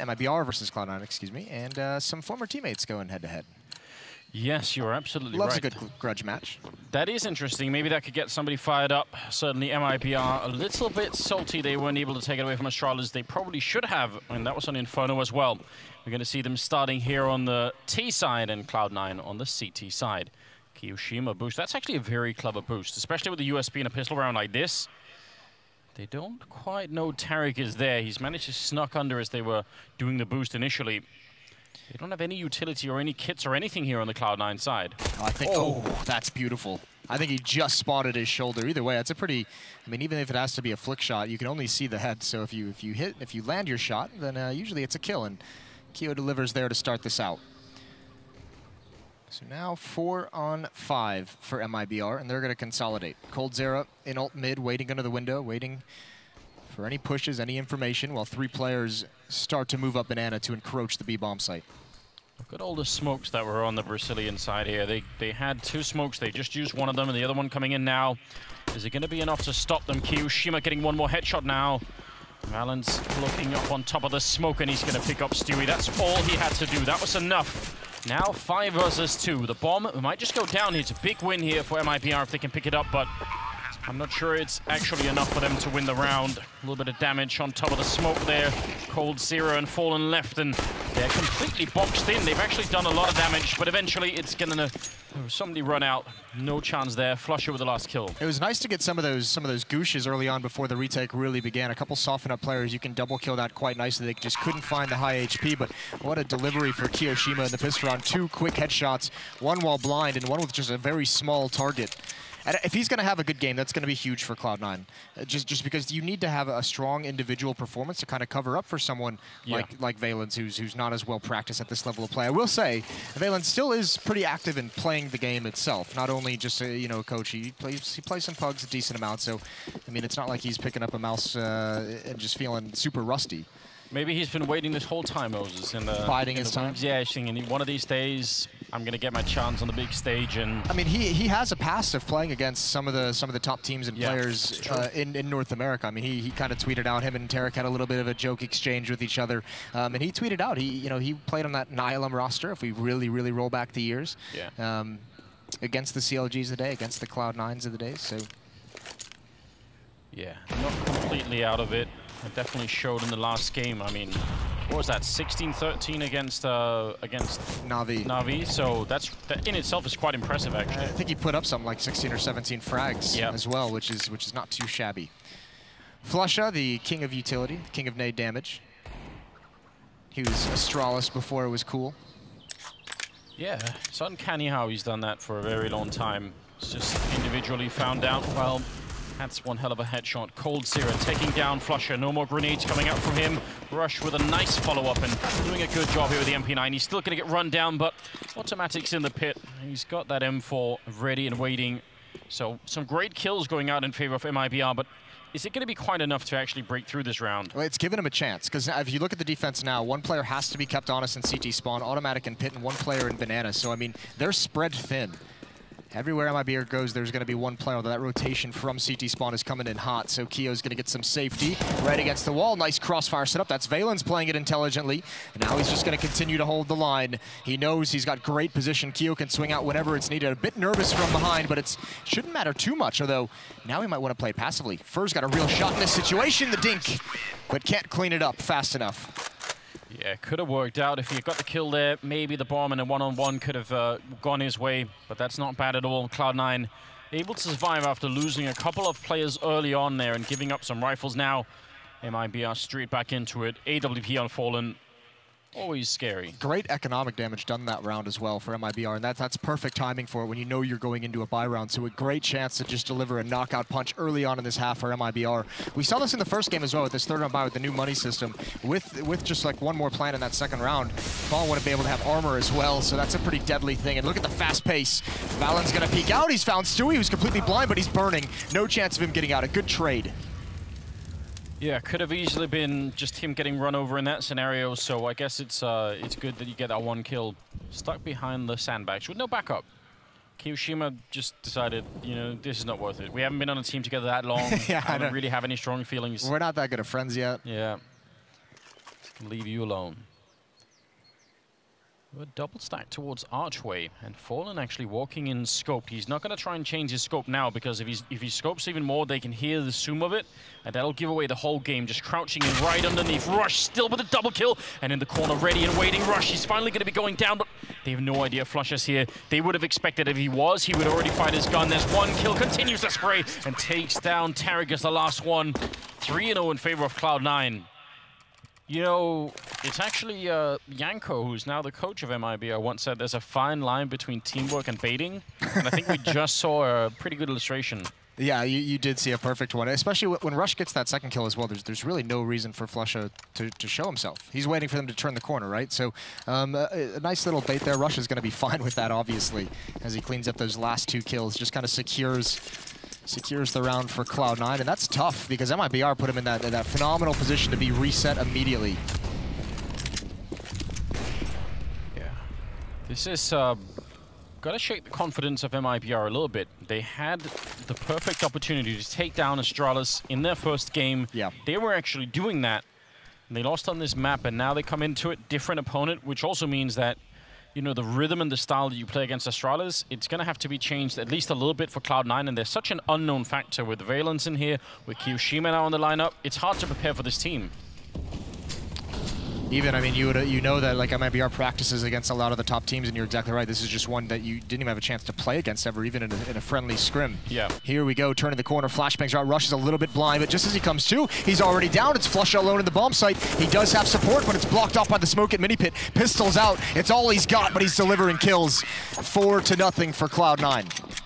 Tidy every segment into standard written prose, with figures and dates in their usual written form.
MiBR versus Cloud9, excuse me, and some former teammates going head-to-head. Yes, you're absolutely Loves right. a good grudge match. That is interesting. Maybe that could get somebody fired up. Certainly MiBR a little bit salty they weren't able to take it away from Astralis. They probably should have, and that was on Inferno as well. We're going to see them starting here on the T side and Cloud9 on the CT side. Kiyoshima boost. That's actually a very clever boost, especially with the USP in a pistol round like this. They don't quite know Tariq is there. He's managed to snuck under as they were doing the boost initially. They don't have any utility or any kits or anything here on the Cloud9 side. I think, oh, that's beautiful. I think he just spotted his shoulder. Either way, that's a pretty, I mean, even if it has to be a flick shot, you can only see the head. So if you land your shot, then usually it's a kill. And Kyo delivers there to start this out. So now 4 on 5 for MiBR, and they're going to consolidate. coldzera in ult mid, waiting under the window, waiting for any pushes, any information, while 3 players start to move up banana to encroach the B-bomb site. Look at all the smokes that were on the Brazilian side here. They had 2 smokes. They just used one of them, and the other one coming in now. Is it going to be enough to stop them? Kiyoshima getting one more headshot now. Valens looking up on top of the smoke, and he's going to pick up Stewie. That's all he had to do. That was enough. Now 5 versus 2. The bomb might just go down. It's a big win here for MiBR if they can pick it up, but I'm not sure it's actually enough for them to win the round. A little bit of damage on top of the smoke there. coldzera and Fallen left, and they're completely boxed in. They've actually done a lot of damage, but eventually it's gonna somebody run out. No chance there. flusha with the last kill. It was nice to get some of those gooshes early on before the retake really began. A couple soften up players, you can double kill that quite nicely. They just couldn't find the high HP, but what a delivery for Kiyoshima in the pistol round. 2 quick headshots, one while blind and one with just a very small target. And if he's going to have a good game, that's going to be huge for Cloud9. Just because you need to have a strong individual performance to kind of cover up for someone like Valens, who's not as well practiced at this level of play. I will say, Valens still is pretty active in playing the game itself. Not only just a coach, he plays some pugs a decent amount. So, I mean, it's not like he's picking up a mouse and just feeling super rusty. Maybe he's been waiting this whole time, Moses, in the biding his time. Yeah, thinking one of these days I'm going to get my chance on the big stage. And I mean, he has a past of playing against some of the top teams and players in North America. I mean, he kind of tweeted out, him and Tariq had a little bit of a joke exchange with each other, and he tweeted out he played on that Nihilum roster. If we really roll back the years, against the CLGs of the day, against the Cloud9s of the day. So yeah, not completely out of it. It definitely showed in the last game. I mean, what was that? 16-13 against Na'Vi. Na'Vi. So that in itself is quite impressive, actually. I think he put up something like 16 or 17 frags as well, which is not too shabby. flusha, the king of utility, king of nade damage. He was Astralis before it was cool. Yeah, it's uncanny how he's done that for a very long time. It's just individually found out. Well, that's one hell of a headshot. coldzera taking down flusha. No more grenades coming out from him. Rush with a nice follow-up and doing a good job here with the MP9. He's still going to get run down, but automatics in the pit. He's got that M4 ready and waiting. So some great kills going out in favor of MiBR, but is it going to be quite enough to actually break through this round? Well, it's given him a chance, because if you look at the defense now, 1 player has to be kept honest in CT spawn, automatic in pit, and 1 player in banana. So, I mean, they're spread thin. Everywhere MiBR goes, there's going to be 1 player. That rotation from CT spawn is coming in hot, so Kyo's going to get some safety. Right against the wall, nice crossfire setup. That's Valens playing it intelligently, and now he's just going to continue to hold the line. He knows he's got great position. Kyo can swing out whenever it's needed. A bit nervous from behind, but it shouldn't matter too much, although now he might want to play passively. Fur's got a real shot in this situation, the dink, but can't clean it up fast enough. Yeah, could have worked out if he got the kill there. Maybe the bomb and a one-on-one could have gone his way, but that's not bad at all. Cloud9 able to survive after losing a couple of players early on there and giving up some rifles. Now, MiBR straight back into it. AWP on Fallen. Always scary. Great economic damage done that round as well for MiBR, and that's perfect timing for it when you know you're going into a bye round. So a great chance to just deliver a knockout punch early on in this half for MiBR. We saw this in the first game as well with this 3rd round bye with the new money system. With just like 1 more plan in that 2nd round, Fall wouldn't be able to have armor as well, so that's a pretty deadly thing. And look at the fast pace. Valen's gonna peek out. He's found Stewie, who's completely blind, but he's burning. No chance of him getting out. A good trade. Yeah, could have easily been just him getting run over in that scenario, so I guess it's good that you get that 1 kill. Stuck behind the sandbags with no backup. Kiyoshima just decided, this is not worth it. We haven't been on a team together that long. Yeah, I don't really have any strong feelings. We're not that good of friends yet. Yeah. Leave you alone. A double stack towards Archway, and Fallen actually walking in scoped. He's not going to try and change his scope now, because if he scopes even more, they can hear the zoom of it, and that'll give away the whole game. Just crouching in right underneath. Rush still with a double kill, and in the corner ready and waiting. Rush, he's finally going to be going down, but they have no idea Flusha's here. They would have expected if he would already fired his gun. There's one kill, continues to spray, and takes down Tarek as the last one. 3-0 in favor of Cloud9. You know, it's actually Yanko, who's now the coach of MiBR, once said there's a fine line between teamwork and baiting. And I think we just saw a pretty good illustration. Yeah, you did see a perfect one, especially when Rush gets that second kill as well. There's really no reason for Flusha to show himself. He's waiting for them to turn the corner, right? So a nice little bait there. Rush is going to be fine with that, obviously, as he cleans up those last 2 kills. Just kind of secures the round for Cloud9, and that's tough because MiBR put him in that phenomenal position to be reset immediately. Yeah, this is got to shake the confidence of MiBR a little bit. They had the perfect opportunity to take down Astralis in their first game. Yeah, they were actually doing that, and they lost on this map, and now they come into it different opponent, which also means that, you know, the rhythm and the style that you play against Astralis, it's going to have to be changed at least a little bit for Cloud9, and there's such an unknown factor with Valence in here, with Kiyoshima now on the lineup. It's hard to prepare for this team. Even, I mean, you know that like MiBR practices against a lot of the top teams, and you're exactly right. This is just one that you didn't even have a chance to play against ever, even in a friendly scrim. Yeah. Here we go, turning the corner, flashbangs out. Rush is a little bit blind, but just as he comes to, he's already down. It's Flusha alone in the bomb site. He does have support, but it's blocked off by the smoke at mini pit. Pistols out. It's all he's got, but he's delivering kills. 4-0 for Cloud9.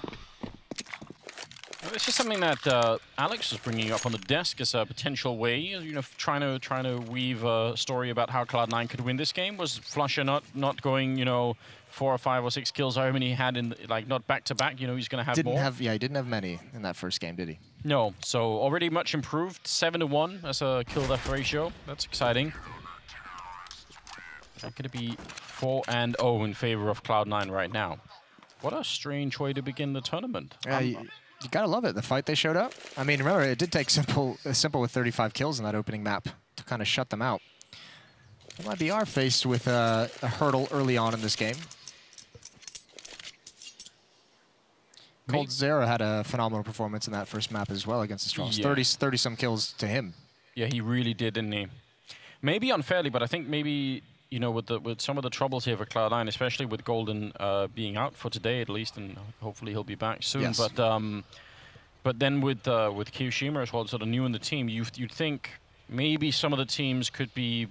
It's just something that Alex was bringing up on the desk as a potential way, you know, trying to weave a story about how Cloud9 could win this game. Was Flusha not going, you know, 4 or 5 or 6 kills, however many he had in, like, not back to back. You know, he's going to have more. Yeah, he didn't have many in that first game, did he? No. So already much improved. 7-1 as a kill-death ratio. That's exciting. That could be 4-0 in favor of Cloud9 right now. What a strange way to begin the tournament. You gotta love it, the fight they showed up. I mean, remember, it did take Simple with 35 kills in that opening map to kind of shut them out. MiBR faced with a hurdle early on in this game. coldzera had a phenomenal performance in that first map as well against Astralis. Yeah. 30-some kills to him. Yeah, he really did, didn't he? Maybe unfairly, but I think maybe, you know, with some of the troubles here for Cloud9, especially with Golden being out for today at least, and hopefully he'll be back soon. Yes. But then with Kiyoshima as well, sort of new in the team, you'd think maybe some of the teams could be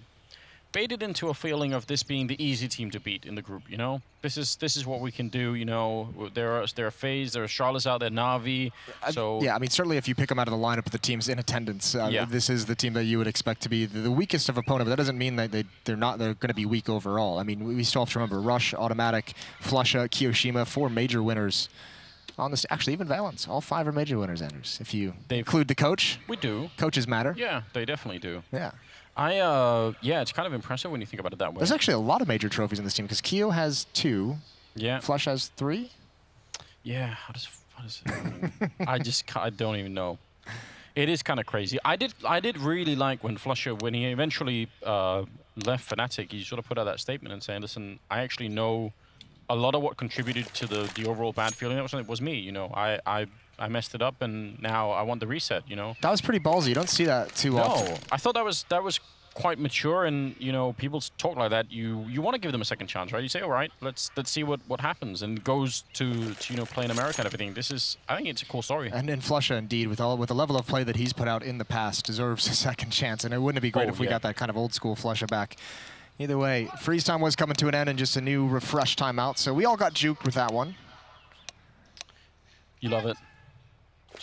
baited into a feeling of this being the easy team to beat in the group. You know, this is what we can do. You know, there are FaZe, there are Charlottes out there, Na'Vi. So yeah, I mean, certainly if you pick them out of the lineup of the teams in attendance, yeah, this is the team that you would expect to be the weakest of opponent. But that doesn't mean that they're going to be weak overall. I mean, we still have to remember Rush, Automatic, Flusha, Kiyoshima, 4 major winners. On this, actually, even Valence, all 5 are major winners, Anders. If you include the coach, we do. Coaches matter. Yeah, they definitely do. Yeah. Yeah, it's kind of impressive when you think about it that way. There's actually a lot of major trophies in this team because Kiyo has 2. Yeah. Flush has 3. Yeah. How does it? I don't even know. It is kind of crazy. I did really like when Flusha, when he eventually left Fnatic, he sort of put out that statement and saying, "Listen, I actually know a lot of what contributed to the overall bad feeling. It was me. You know, I messed it up, and now I want the reset, you know." That was pretty ballsy. You don't see that too often. No, I thought that was quite mature, and, you know, people talk like that. You want to give them a second chance, right? You say, all right, let's see what happens, and it goes to you know, play in America and everything. I think it's a cool story. And then Flusha, indeed, with the level of play that he's put out in the past, deserves a second chance, and it wouldn't be great if we got that kind of old school Flusha back. Either way, freeze time was coming to an end and just a new refresh timeout, so we all got juked with that one. You love it.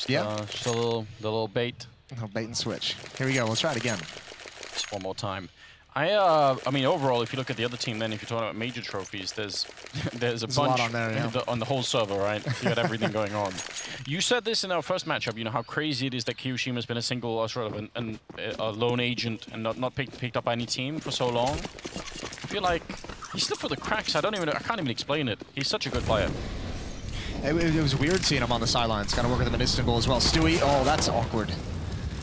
Yeah. Just a little bait. A little bait and switch. Here we go. Let's try it again. Just one more time. I mean, overall, if you look at the other team, then if you're talking about major trophies, there's a bunch a lot on there, yeah. on the whole server, right? You got everything going on. You said this in our first matchup. You know how crazy it is that Kiyoshima's been a single, sort of a lone agent and not picked up by any team for so long. I feel like he slipped through the cracks. I can't even explain it. He's such a good player. It was weird seeing him on the sidelines, kind of working the Ministan goal as well. Stewie, oh, that's awkward.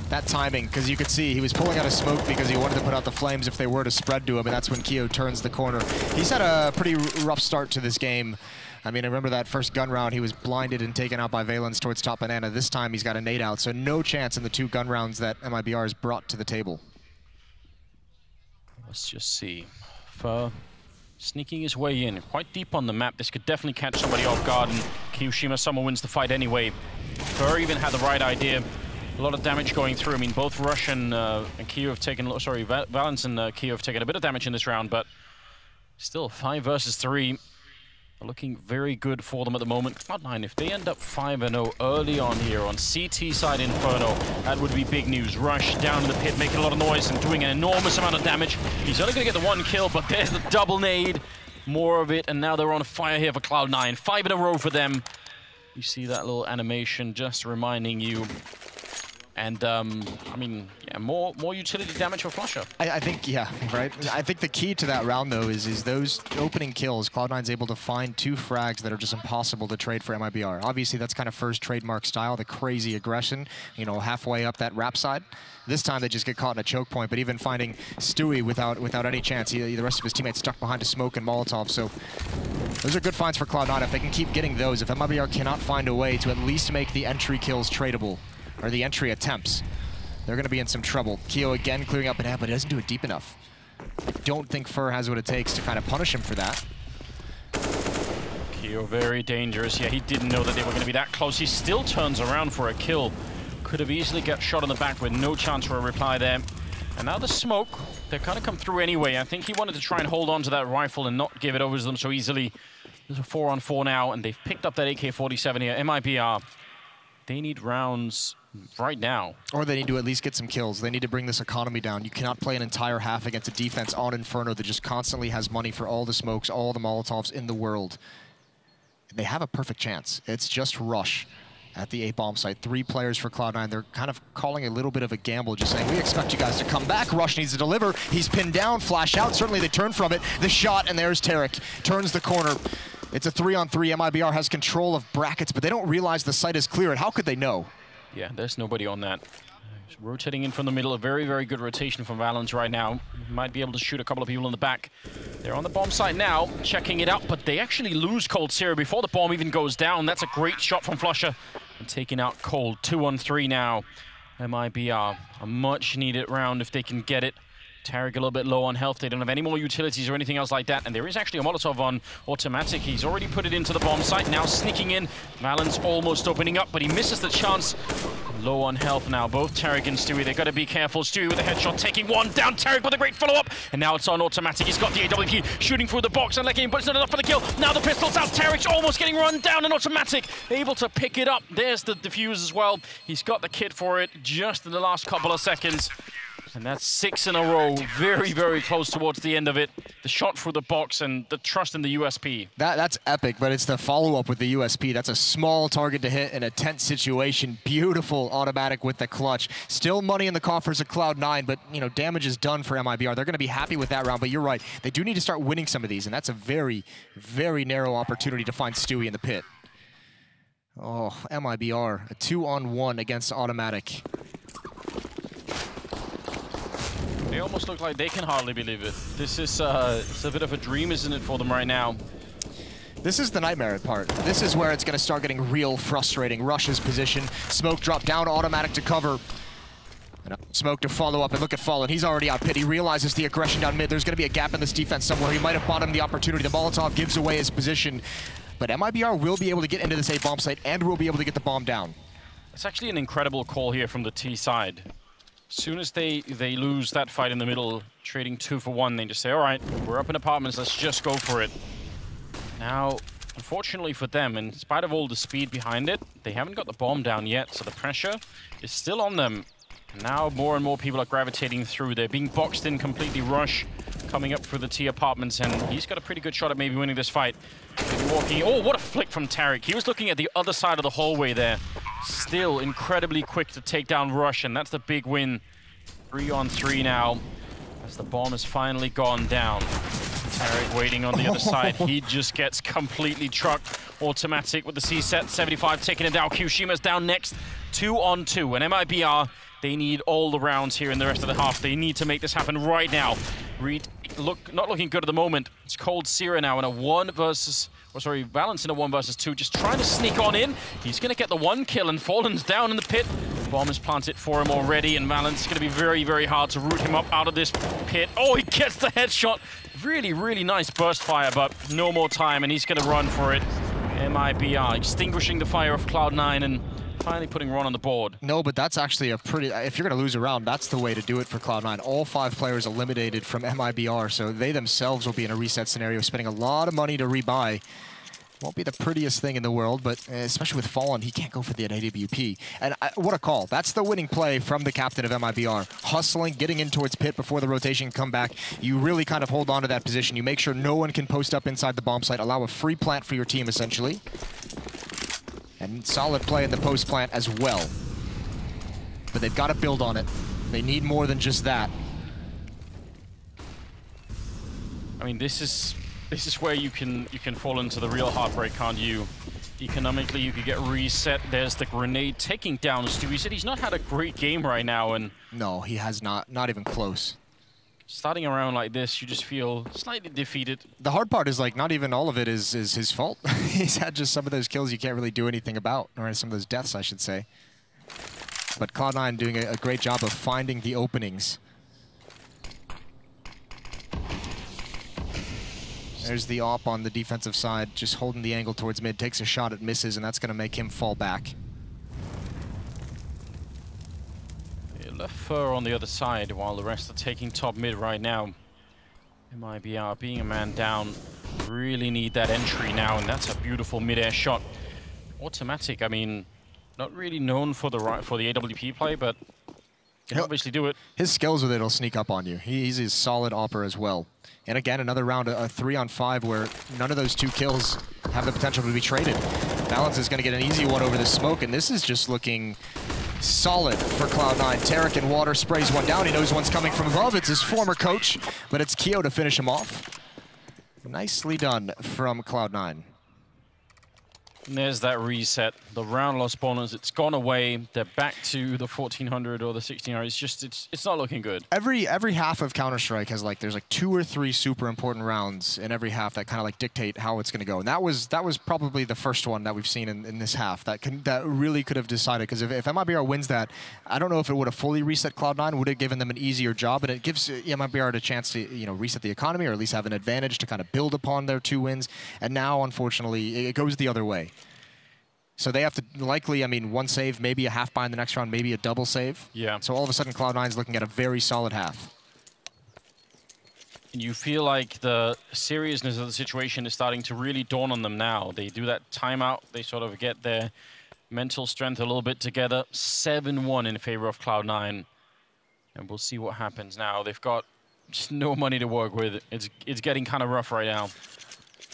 that timing, because you could see he was pulling out a smoke because he wanted to put out the flames if they were to spread to him, and that's when Keo turns the corner. He's had a pretty rough start to this game. I mean, I remember that first gun round, he was blinded and taken out by Valens towards top banana. This time he's got a nade out, so no chance in the 2 gun rounds that MiBR has brought to the table. Let's just see. Fer sneaking his way in, quite deep on the map. This could definitely catch somebody off guard, and Kiyoshima someone wins the fight anyway. Fer even had the right idea. A lot of damage going through. I mean, both Rush and Keo have taken, sorry, Valens and Keo have taken a bit of damage in this round, but still 5 versus 3. Looking very good for them at the moment. Cloud9, if they end up 5-0 early on here on CT side Inferno, that would be big news. Rush down in the pit, making a lot of noise and doing an enormous amount of damage. He's only going to get the 1 kill, but there's the double nade. More of it, and now they're on fire here for Cloud9. 5 in a row for them. You see that little animation just reminding you. And, I mean, yeah, more utility damage for flusha. I think, yeah, right? I think the key to that round, though, is those opening kills. Cloud9's able to find 2 frags that are just impossible to trade for MiBR. Obviously, that's kind of Fer's trademark style, the crazy aggression, you know, halfway up that wrap side. This time, they just get caught in a choke point, but even finding Stewie without any chance, the rest of his teammates stuck behind a smoke and Molotov, so those are good finds for Cloud9 if they can keep getting those. If MiBR cannot find a way to at least make the entry kills tradable, or the entry attempts, they're going to be in some trouble. Keo again clearing up an ad, but he doesn't do it deep enough. I don't think Fer has what it takes to kind of punish him for that. Keo very dangerous. Yeah, he didn't know that they were going to be that close. He still turns around for a kill. Could have easily got shot in the back with no chance for a reply there. And now the smoke, they kind of come through anyway. I think he wanted to try and hold on to that rifle and not give it over to them so easily. There's a 4-on-4 now, and they've picked up that AK-47 here. MiBR, they need rounds right now. Or they need to at least get some kills. They need to bring this economy down. You cannot play an entire half against a defense on Inferno that just constantly has money for all the smokes, all the Molotovs in the world. They have a perfect chance. It's just Rush at the A-bomb site. 3 players for Cloud9. They're kind of calling a little bit of a gamble, just saying, we expect you guys to come back. Rush needs to deliver. He's pinned down, flash out. Certainly they turn from it. The shot, and there's Tarek. Turns the corner. It's a 3-on-3. MiBR has control of brackets, but they don't realize the site is clear, and how could they know? Yeah, there's nobody on that. Rotating in from the middle, a very, very good rotation from Valens right now. Might be able to shoot a couple of people in the back. They're on the bomb site now, checking it out, but they actually lose Cold Zero before the bomb even goes down. That's a great shot from flusha. And taking out Cold. 2-on-3 now. MiBR, a much-needed round if they can get it. Tarek a little bit low on health. They don't have any more utilities or anything else like that. And there is actually a Molotov on automatic. He's already put it into the bomb site. Now sneaking in. Valens almost opening up, but he misses the chance. Low on health now. Both Tarek and Stewie. They've got to be careful. Stewie with a headshot, taking one down. Tarek with a great follow-up. And now it's on automatic. He's got the AWP shooting through the box and letting him, but it's not enough for the kill. Now the pistol's out. Tarek's almost getting run down and automatic. Able to pick it up. There's the defuse as well. He's got the kit for it just in the last couple of seconds. And that's 6 in a row. Very, very close towards the end of it. The shot through the box and the trust in the USP. That's epic, but it's the follow-up with the USP. That's a small target to hit in a tense situation. Beautiful automatic with the clutch. Still money in the coffers of Cloud9, but you know, damage is done for MiBR. They're going to be happy with that round, but you're right. They do need to start winning some of these, and that's a very, very narrow opportunity to find Stewie in the pit. Oh, MiBR, a 2-on-1 against automatic. They almost look like they can hardly believe it. This is it's a bit of a dream, isn't it, for them right now? This is the nightmare part. This is where it's going to start getting real frustrating. Rush's position, smoke drop down, automatic to cover. And smoke to follow up, and look at Fallen. He's already out pit. He realizes the aggression down mid. There's going to be a gap in this defense somewhere. He might have bought him the opportunity. The Molotov gives away his position. But MiBR will be able to get into this A-bomb site and will be able to get the bomb down. It's actually an incredible call here from the T side. As soon as they lose that fight in the middle, trading 2 for 1, they just say, all right, we're up in apartments, let's just go for it. Now, unfortunately for them, in spite of all the speed behind it, they haven't got the bomb down yet, so the pressure is still on them. Now more and more people are gravitating through. They're being boxed in completely. Rush coming up through the T apartments, and he's got a pretty good shot at maybe winning this fight. Walking. Oh, what a flick from Tarek. He was looking at the other side of the hallway there. Still incredibly quick to take down Rush, and that's the big win. 3-on-3 now, as the bomb has finally gone down. Tarek waiting on the other side. He just gets completely trucked. Automatic with the C-set, 75 taking it down. Kyoshima's down next. 2-on-2, and MiBR They need all the rounds here in the rest of the half. They need to make this happen right now. Reed, not looking good at the moment. It's Cold Sierra now in a Valence in a 1 versus 2, just trying to sneak on in. He's going to get the 1 kill, and Fallen's down in the pit. Bomb is planted for him already, and Valence is going to be very, very hard to root him up out of this pit. Oh, he gets the headshot. Really, really nice burst fire, but no more time, and he's going to run for it. MiBR extinguishing the fire of Cloud9 and finally putting Ron on the board. No, but that's actually a pretty... If you're going to lose a round, that's the way to do it for Cloud9. All 5 players eliminated from MiBR, so they themselves will be in a reset scenario, spending a lot of money to rebuy. Won't be the prettiest thing in the world, but especially with Fallen, he can't go for the AWP. And what a call. That's the winning play from the captain of MiBR. Hustling, getting in towards pit before the rotation can come back. You really kind of hold on to that position. You make sure no one can post up inside the bomb site. Allow a free plant for your team, essentially. And solid play in the post plant as well. But they've got to build on it. They need more than just that. I mean, this is where you can fall into the real heartbreak, can't you? Economically, you could get reset. There's the grenade taking down Stu. He said he's not had a great game right now, and no, he has not even close. Starting around like this, you just feel slightly defeated. The hard part is, like, not even all of it is his fault. He's had just some of those kills you can't really do anything about, or some of those deaths, I should say. But Cloud9 doing a great job of finding the openings. There's the AWP on the defensive side, just holding the angle towards mid, takes a shot, it misses, and that's going to make him fall back. Left Fur on the other side, while the rest are taking top mid right now. MiBR being a man down, really need that entry now, and that's a beautiful mid-air shot. Automatic, I mean, not really known for the AWP play, but can obviously do it. His skills with it will sneak up on you. He's a solid AWPer as well. And again, another round, a 3-on-5, where none of those 2 kills have the potential to be traded. Valence is going to get an easy one over the smoke, and this is just looking solid for Cloud9. Tarek in water sprays one down. He knows one's coming from above. It's his former coach, but it's Keo to finish him off. Nicely done from Cloud9. And there's that reset. The round loss bonus, it's gone away. They're back to the 1400 or the 1600. It's just, it's not looking good. Every half of Counter-Strike has there's 2 or 3 super important rounds in every half that kind of dictate how it's going to go. And that was probably the first one that we've seen in this half that really could have decided. Because if MiBR wins that, I don't know if it would have fully reset Cloud9, would have given them an easier job, and it gives MiBR a chance to reset the economy, or at least have an advantage to kind of build upon their 2 wins. And now, unfortunately, it goes the other way. So they have to likely, 1 save, maybe a half buy in the next round, maybe a double save. Yeah. So all of a sudden, Cloud9's looking at a very solid half. And you feel like the seriousness of the situation is starting to really dawn on them now. They do that timeout, they sort of get their mental strength a little bit together. 7-1 in favor of Cloud9. And we'll see what happens now. They've got just no money to work with. It's getting kind of rough right now.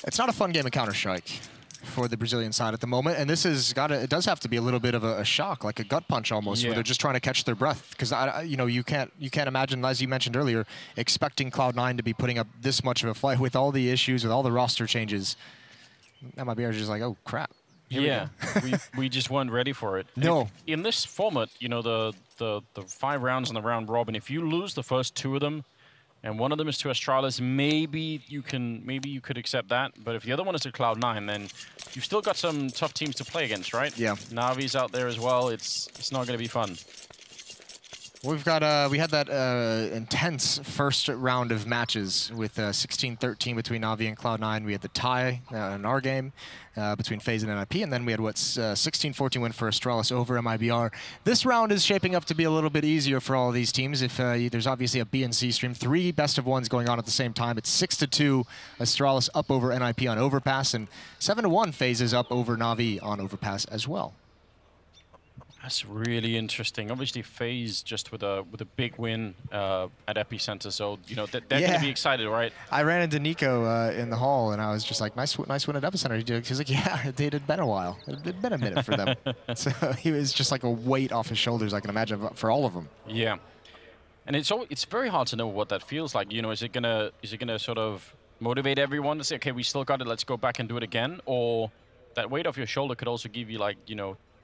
It's not a fun game of Counter-Strike for the Brazilian side at the moment, and this has it does have to be a little bit of a shock, like a gut punch almost, where they're just trying to catch their breath, because you can't imagine, as you mentioned earlier, expecting Cloud9 to be putting up this much of a fight with all the issues, with all the roster changes. MiBR is just like, oh crap. Yeah, we just weren't ready for it. No. In this format, the 5 rounds in the round robin, if you lose the first 2 of them, and one of them is to Astralis, maybe you could accept that. But if the other one is to Cloud9, then you've still got some tough teams to play against, right? Yeah. Navi's out there as well. It's not going to be fun. We've got we had that intense first round of matches with 16-13 between Navi and Cloud9. We had the tie in our game between FaZe and NIP, and then we had 16-14 win for Astralis over MiBR. This round is shaping up to be a little bit easier for all of these teams. If there's obviously a B and C stream, 3 best-of-1s going on at the same time. It's 6-2 Astralis up over NIP on Overpass, and 7-1 FaZe is up over Navi on Overpass as well. That's really interesting. Obviously, FaZe just with a big win at Epicenter, so they're going to be excited, right? I ran into Nico in the hall, and I was just like, "Nice win at Epicenter." He's like, "Yeah, it had been a while. It had been a minute for them." So he was just like a weight off his shoulders, I can imagine, for all of them. Yeah, and it's very hard to know what that feels like. Is it gonna sort of motivate everyone to say, "Okay, we still got it. Let's go back and do it again," or that weight off your shoulder could also give you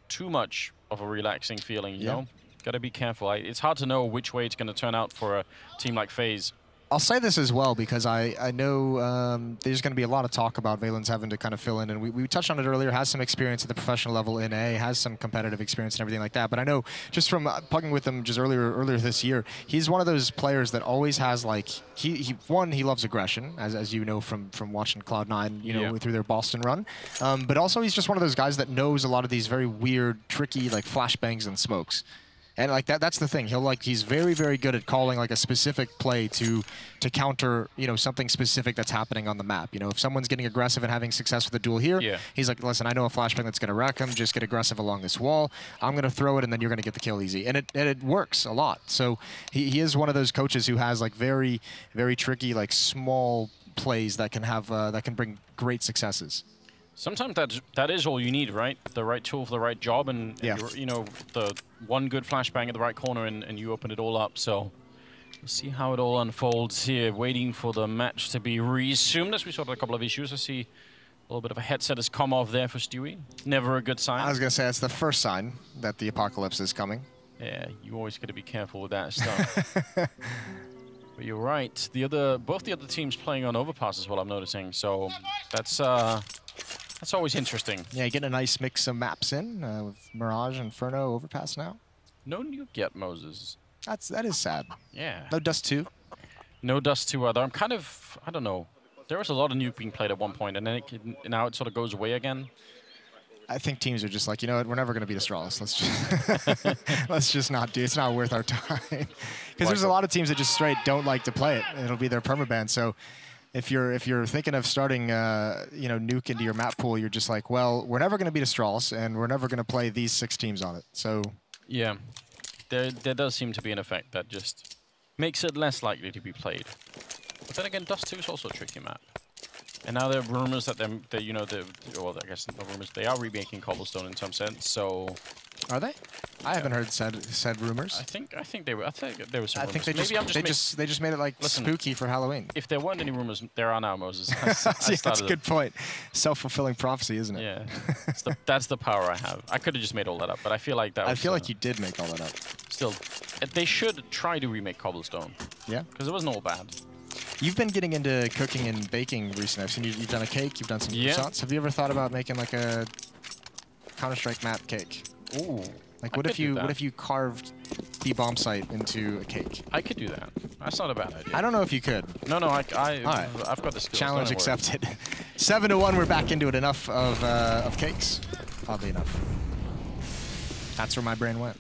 too much of a relaxing feeling, you know? Got to be careful. It's hard to know which way it's going to turn out for a team like FaZe. I'll say this as well because I know there's going to be a lot of talk about Valen's having to kind of fill in, and we touched on it earlier, has some experience at the professional level in A, has some competitive experience and everything like that, but I know just from pugging with him just earlier this year, he's one of those players that always has like, he loves aggression, as you know from watching Cloud9, you know, through their Boston run, but also he's just one of those guys that knows a lot of these very weird, tricky like flashbangs and smokes. And like that's the thing. He's very, very good at calling like a specific play to counter, you know, something specific that's happening on the map. You know, if someone's getting aggressive and having success with a duel here, he's like, listen, I know a flashbang that's going to wreck him. Just get aggressive along this wall. I'm going to throw it, and then you're going to get the kill easy. And it works a lot. So he is one of those coaches who has like very, very tricky, like small plays that can have that can bring great successes. Sometimes that is all you need, right? The right tool for the right job, and you know, the one good flashbang at the right corner, and you open it all up. So we'll see how it all unfolds here. Waiting for the match to be resumed, as we saw a couple of issues. I see a little bit of a headset has come off there for Stewie. Never a good sign. I was gonna say that's the first sign that the apocalypse is coming. Yeah, you always got to be careful with that stuff. But you're right. Both the other teams playing on overpass as well, I'm noticing. So that's always interesting. Yeah, getting a nice mix of maps in with Mirage, Inferno, Overpass now. No nuke yet, Moses. That is sad. Yeah. No Dust 2. No Dust 2 either. I'm kind of, I don't know. There was a lot of nuke being played at one point, and then now it sort of goes away again. I think teams are just like, you know what, we're never going to beat Astralis. Let's just not do it. It's not worth our time. Because there's a lot of teams that just straight don't like to play it. It'll be their permaban. So if you're thinking of starting, you know, nuke into your map pool, you're just like, well, we're never going to beat Astralis, and we're never going to play these 6 teams on it. So yeah, there does seem to be an effect that just makes it less likely to be played. But then again, Dust 2 is also a tricky map. And now there are rumors that well, I guess no rumors. They are remaking Cobblestone in some sense. So are they? I haven't heard said rumors. I think they were. I think there was some I rumors. think they just made it like spooky for Halloween. If there weren't any rumors, there are now, Moses. That's a good point. Self-fulfilling prophecy, isn't it? Yeah, that's the power I have. I could have just made all that up, but I feel like that. I feel like you did make all that up. Still, they should try to remake Cobblestone. Yeah, because it wasn't all bad. You've been getting into cooking and baking recently. I've seen you've done a cake, you've done some croissants. Have you ever thought about making like a Counter-Strike map cake? Ooh. Like what if you carved the bomb site into a cake? I could do that. That's not a bad idea. I don't know if you could. No, I've got the skills. Challenge accepted. 7-1, we're back into it. Enough of cakes, oddly enough. That's where my brain went.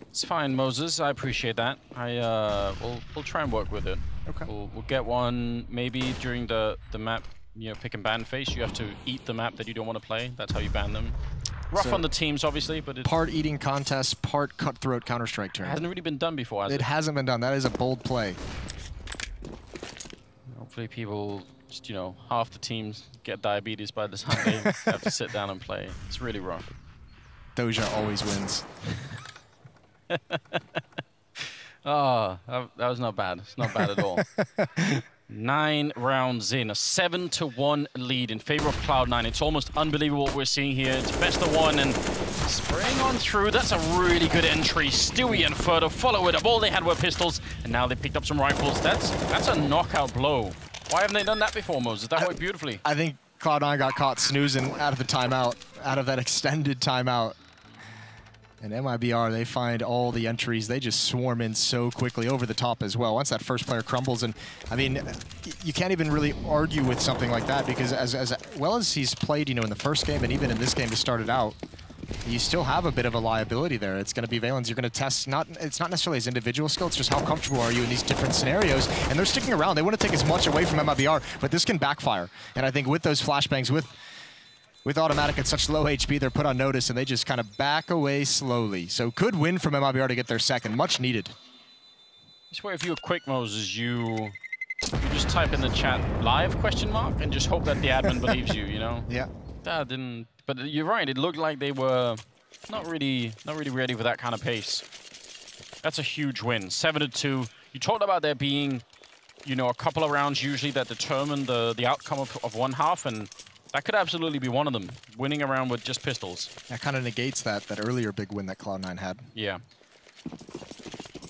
It's fine, Moses. I appreciate that. We'll try and work with it. Okay. We'll get one maybe during the map, you know, pick and ban phase. You have to eat the map that you don't want to play. That's how you ban them. Rough on the teams, obviously, but it's part eating contest, part cutthroat Counter-Strike turn. It hasn't really been done before, has it? It hasn't been done. That is a bold play. Hopefully people, just, you know, half the teams get diabetes by the time they have to sit down and play. It's really rough. Doja always wins. Oh, that was not bad. It's not bad at all. 9 rounds in, a 7-1 lead in favor of Cloud9. It's almost unbelievable what we're seeing here. It's best of 1 and spraying on through. That's a really good entry. Stewie and Furto follow it up. All they had were pistols, and now they picked up some rifles. That's a knockout blow. Why haven't they done that before, Moses? That worked beautifully. I think Cloud9 got caught snoozing out of the timeout, out of that extended timeout. And MiBR, they find all the entries. They just swarm in so quickly over the top as well. Once that first player crumbles, and I mean, you can't even really argue with something like that because as well as he's played, you know, in the first game and even in this game to start it out, you still have a bit of a liability there. It's going to be Valen's. You're going to test, it's not necessarily his individual skill, it's just how comfortable are you in these different scenarios. And they're sticking around. They want to take as much away from MiBR, but this can backfire. And I think with those flashbangs, with automatic at such low HP, they're put on notice and they just kind of back away slowly. So could win from MiBR to get their second, much needed. This way, if you're quick, Moses, you just type in the chat live ? And just hope that the admin believes you, you know? Yeah. That didn't, but you're right, it looked like they were not really ready for that kind of pace. That's a huge win, 7-2. You talked about there being, you know, a couple of rounds usually that determine the outcome of one half, and that could absolutely be one of them, winning a round with just pistols. That kind of negates that earlier big win that Cloud9 had. Yeah.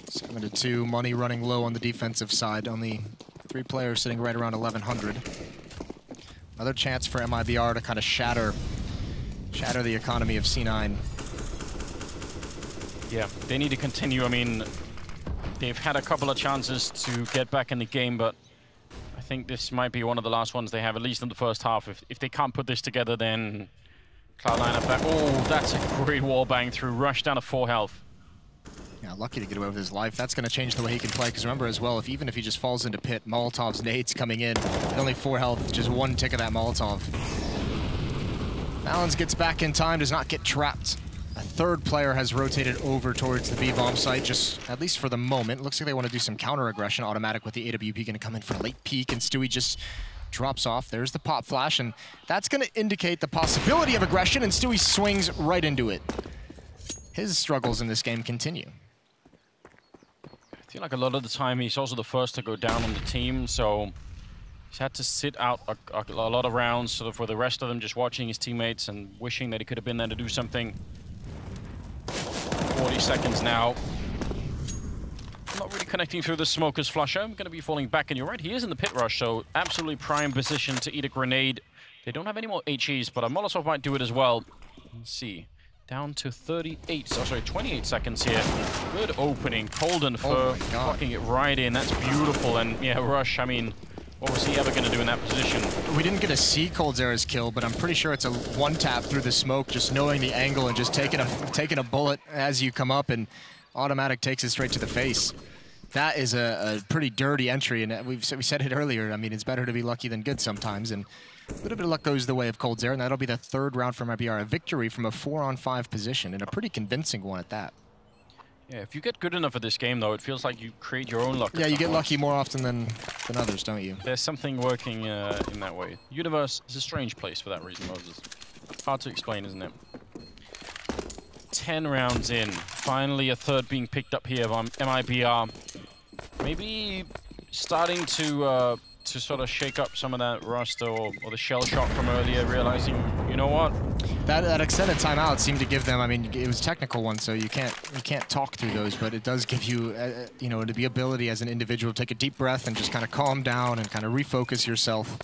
7-2, money running low on the defensive side. Only 3 players sitting right around 1,100. Another chance for MiBR to kind of shatter the economy of C9. Yeah, they need to continue. I mean, they've had a couple of chances to get back in the game, but I think this might be one of the last ones they have, at least in the first half. If they can't put this together, then Cloud9 are back. Oh, that's a great wall bang through. Rush down to 4 health. Yeah, lucky to get away with his life. That's going to change the way he can play, because remember as well, even if he just falls into pit, Molotov's nades coming in. Only 4 health, just 1 tick of that Molotov. Valens gets back in time, does not get trapped. A 3rd player has rotated over towards the B-bomb site, just at least for the moment. Looks like they want to do some counter-aggression. Automatic with the AWP going to come in for late peek, and Stewie just drops off. There's the pop flash, and that's going to indicate the possibility of aggression, and Stewie swings right into it. His struggles in this game continue. I feel like a lot of the time he's also the first to go down on the team, so he's had to sit out a lot of rounds sort of for the rest of them, just watching his teammates and wishing that he could have been there to do something. 40 seconds now. Not really connecting through the smoke as Flusher. I'm going to be falling back, and you're right, he is in the pit rush, so absolutely prime position to eat a grenade. They don't have any more HEs, but a Molotov might do it as well. Let's see. Down to 28 seconds here. Good opening. Colden for blocking it right in. That's beautiful. And yeah, Rush, I mean, what was he ever going to do in that position? We didn't get to see coldzera's kill, but I'm pretty sure it's a 1-tap through the smoke, just knowing the angle and just taking a bullet as you come up, and automatic takes it straight to the face. That is a pretty dirty entry, and we said it earlier. I mean, it's better to be lucky than good sometimes, and a little bit of luck goes the way of coldzera, and that'll be the 3rd round for MiBR. A victory from a 4-on-5 position, and a pretty convincing one at that. Yeah, if you get good enough at this game, though, it feels like you create your own luck. Yeah, you get lucky more often than others, don't you? There's something working in that way. Universe is a strange place for that reason, Moses. Hard to explain, isn't it? 10 rounds in. Finally, a 3rd being picked up here by MiBR. Maybe starting to sort of shake up some of that rust or the shell shock from earlier, realizing, you know what? That extended timeout seemed to give them, I mean, it was a technical one, so you can't talk through those, but it does give you, you know, the ability as an individual to take a deep breath and just kind of calm down and kind of refocus yourself.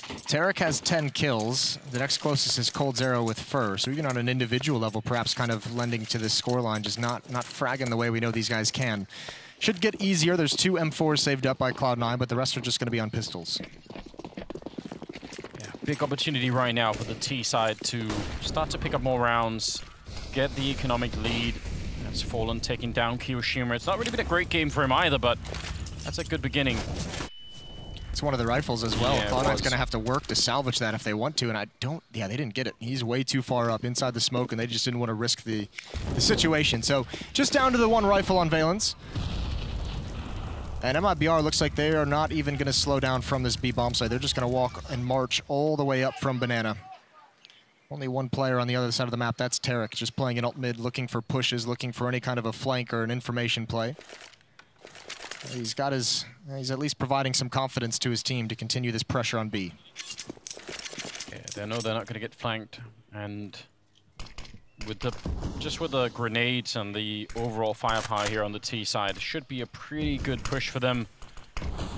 Tarek has 10 kills. The next closest is coldzera with Fur, so even on an individual level, perhaps kind of lending to this scoreline, just not fragging the way we know these guys can. Should get easier. There's 2 M4s saved up by Cloud9, but the rest are just going to be on pistols. Yeah, big opportunity right now for the T side to start to pick up more rounds, get the economic lead. That's Fallen taking down Kiyoshima. It's not really been a great game for him either, but that's a good beginning. It's one of the rifles as well. Yeah, Cloud9's going to have to work to salvage that if they want to, and yeah, they didn't get it. He's way too far up inside the smoke, and they just didn't want to risk the situation. So just down to the 1 rifle on Valens. And MiBR looks like they are not even going to slow down from this B-bomb site. They're just going to walk and march all the way up from Banana. Only 1 player on the other side of the map. That's Tarek, just playing an alt mid, looking for pushes, looking for any kind of a flank or an information play. He's at least providing some confidence to his team to continue this pressure on B. Yeah, they know they're not going to get flanked, and with the grenades and the overall firepower here on the T side, should be a pretty good push for them.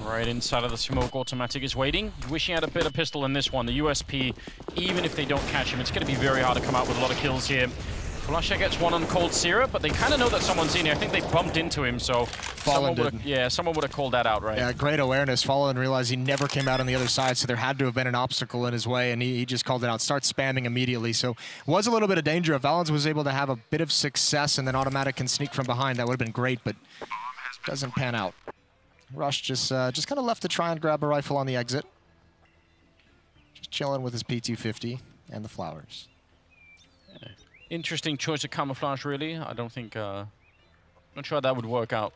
Right inside of the smoke, Automatic is waiting. Wishing he had a better pistol in this one. The USP, even if they don't catch him, it's going to be very hard to come out with a lot of kills here. Flusher gets 1 on coldzera, but they kind of know that someone's in here. I think they bumped into him, so someone would have called that out, right? Yeah, great awareness. Fallen realized he never came out on the other side, so there had to have been an obstacle in his way, and he just called it out. Starts spamming immediately, so was a little bit of danger. If Valens was able to have a bit of success and then Automatic can sneak from behind, that would have been great, but doesn't pan out. Rush just kind of left to try and grab a rifle on the exit. Just chilling with his P250 and the flowers. Yeah. Interesting choice of camouflage, really. I don't think, not sure that would work out.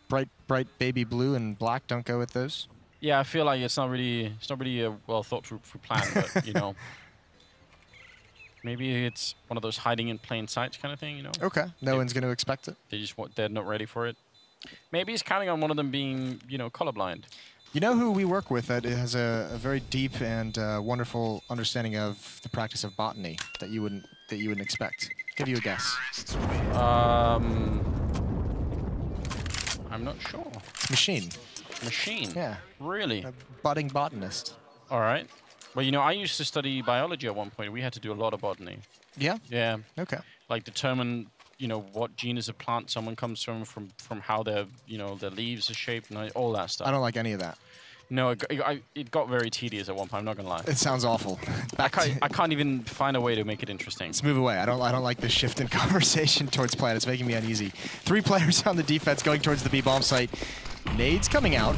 Bright baby blue and black don't go with those. Yeah, I feel like it's not really a well thought through plan, but you know, maybe it's one of those hiding in plain sight kind of thing, you know. Okay, no one's going to expect it. They're not ready for it. Maybe he's counting on one of them being, you know, colorblind. You know who we work with that has a very deep and wonderful understanding of the practice of botany that you wouldn't expect. Give you a guess. I'm not sure. Machine. Machine? Yeah. Really? A budding botanist. All right. Well, you know, I used to study biology at one point. We had to do a lot of botany. Yeah? Yeah. Okay. Like determine, you know, what genus of plant someone comes from how their, you know, their leaves are shaped and all that stuff. I don't like any of that. No, it got very tedious at one point. I'm not gonna lie. It sounds awful. I can't even find a way to make it interesting. Let's move away. I don't like this shift in conversation towards plan. It's making me uneasy. 3 players on the defense going towards the B bomb site. Nades coming out.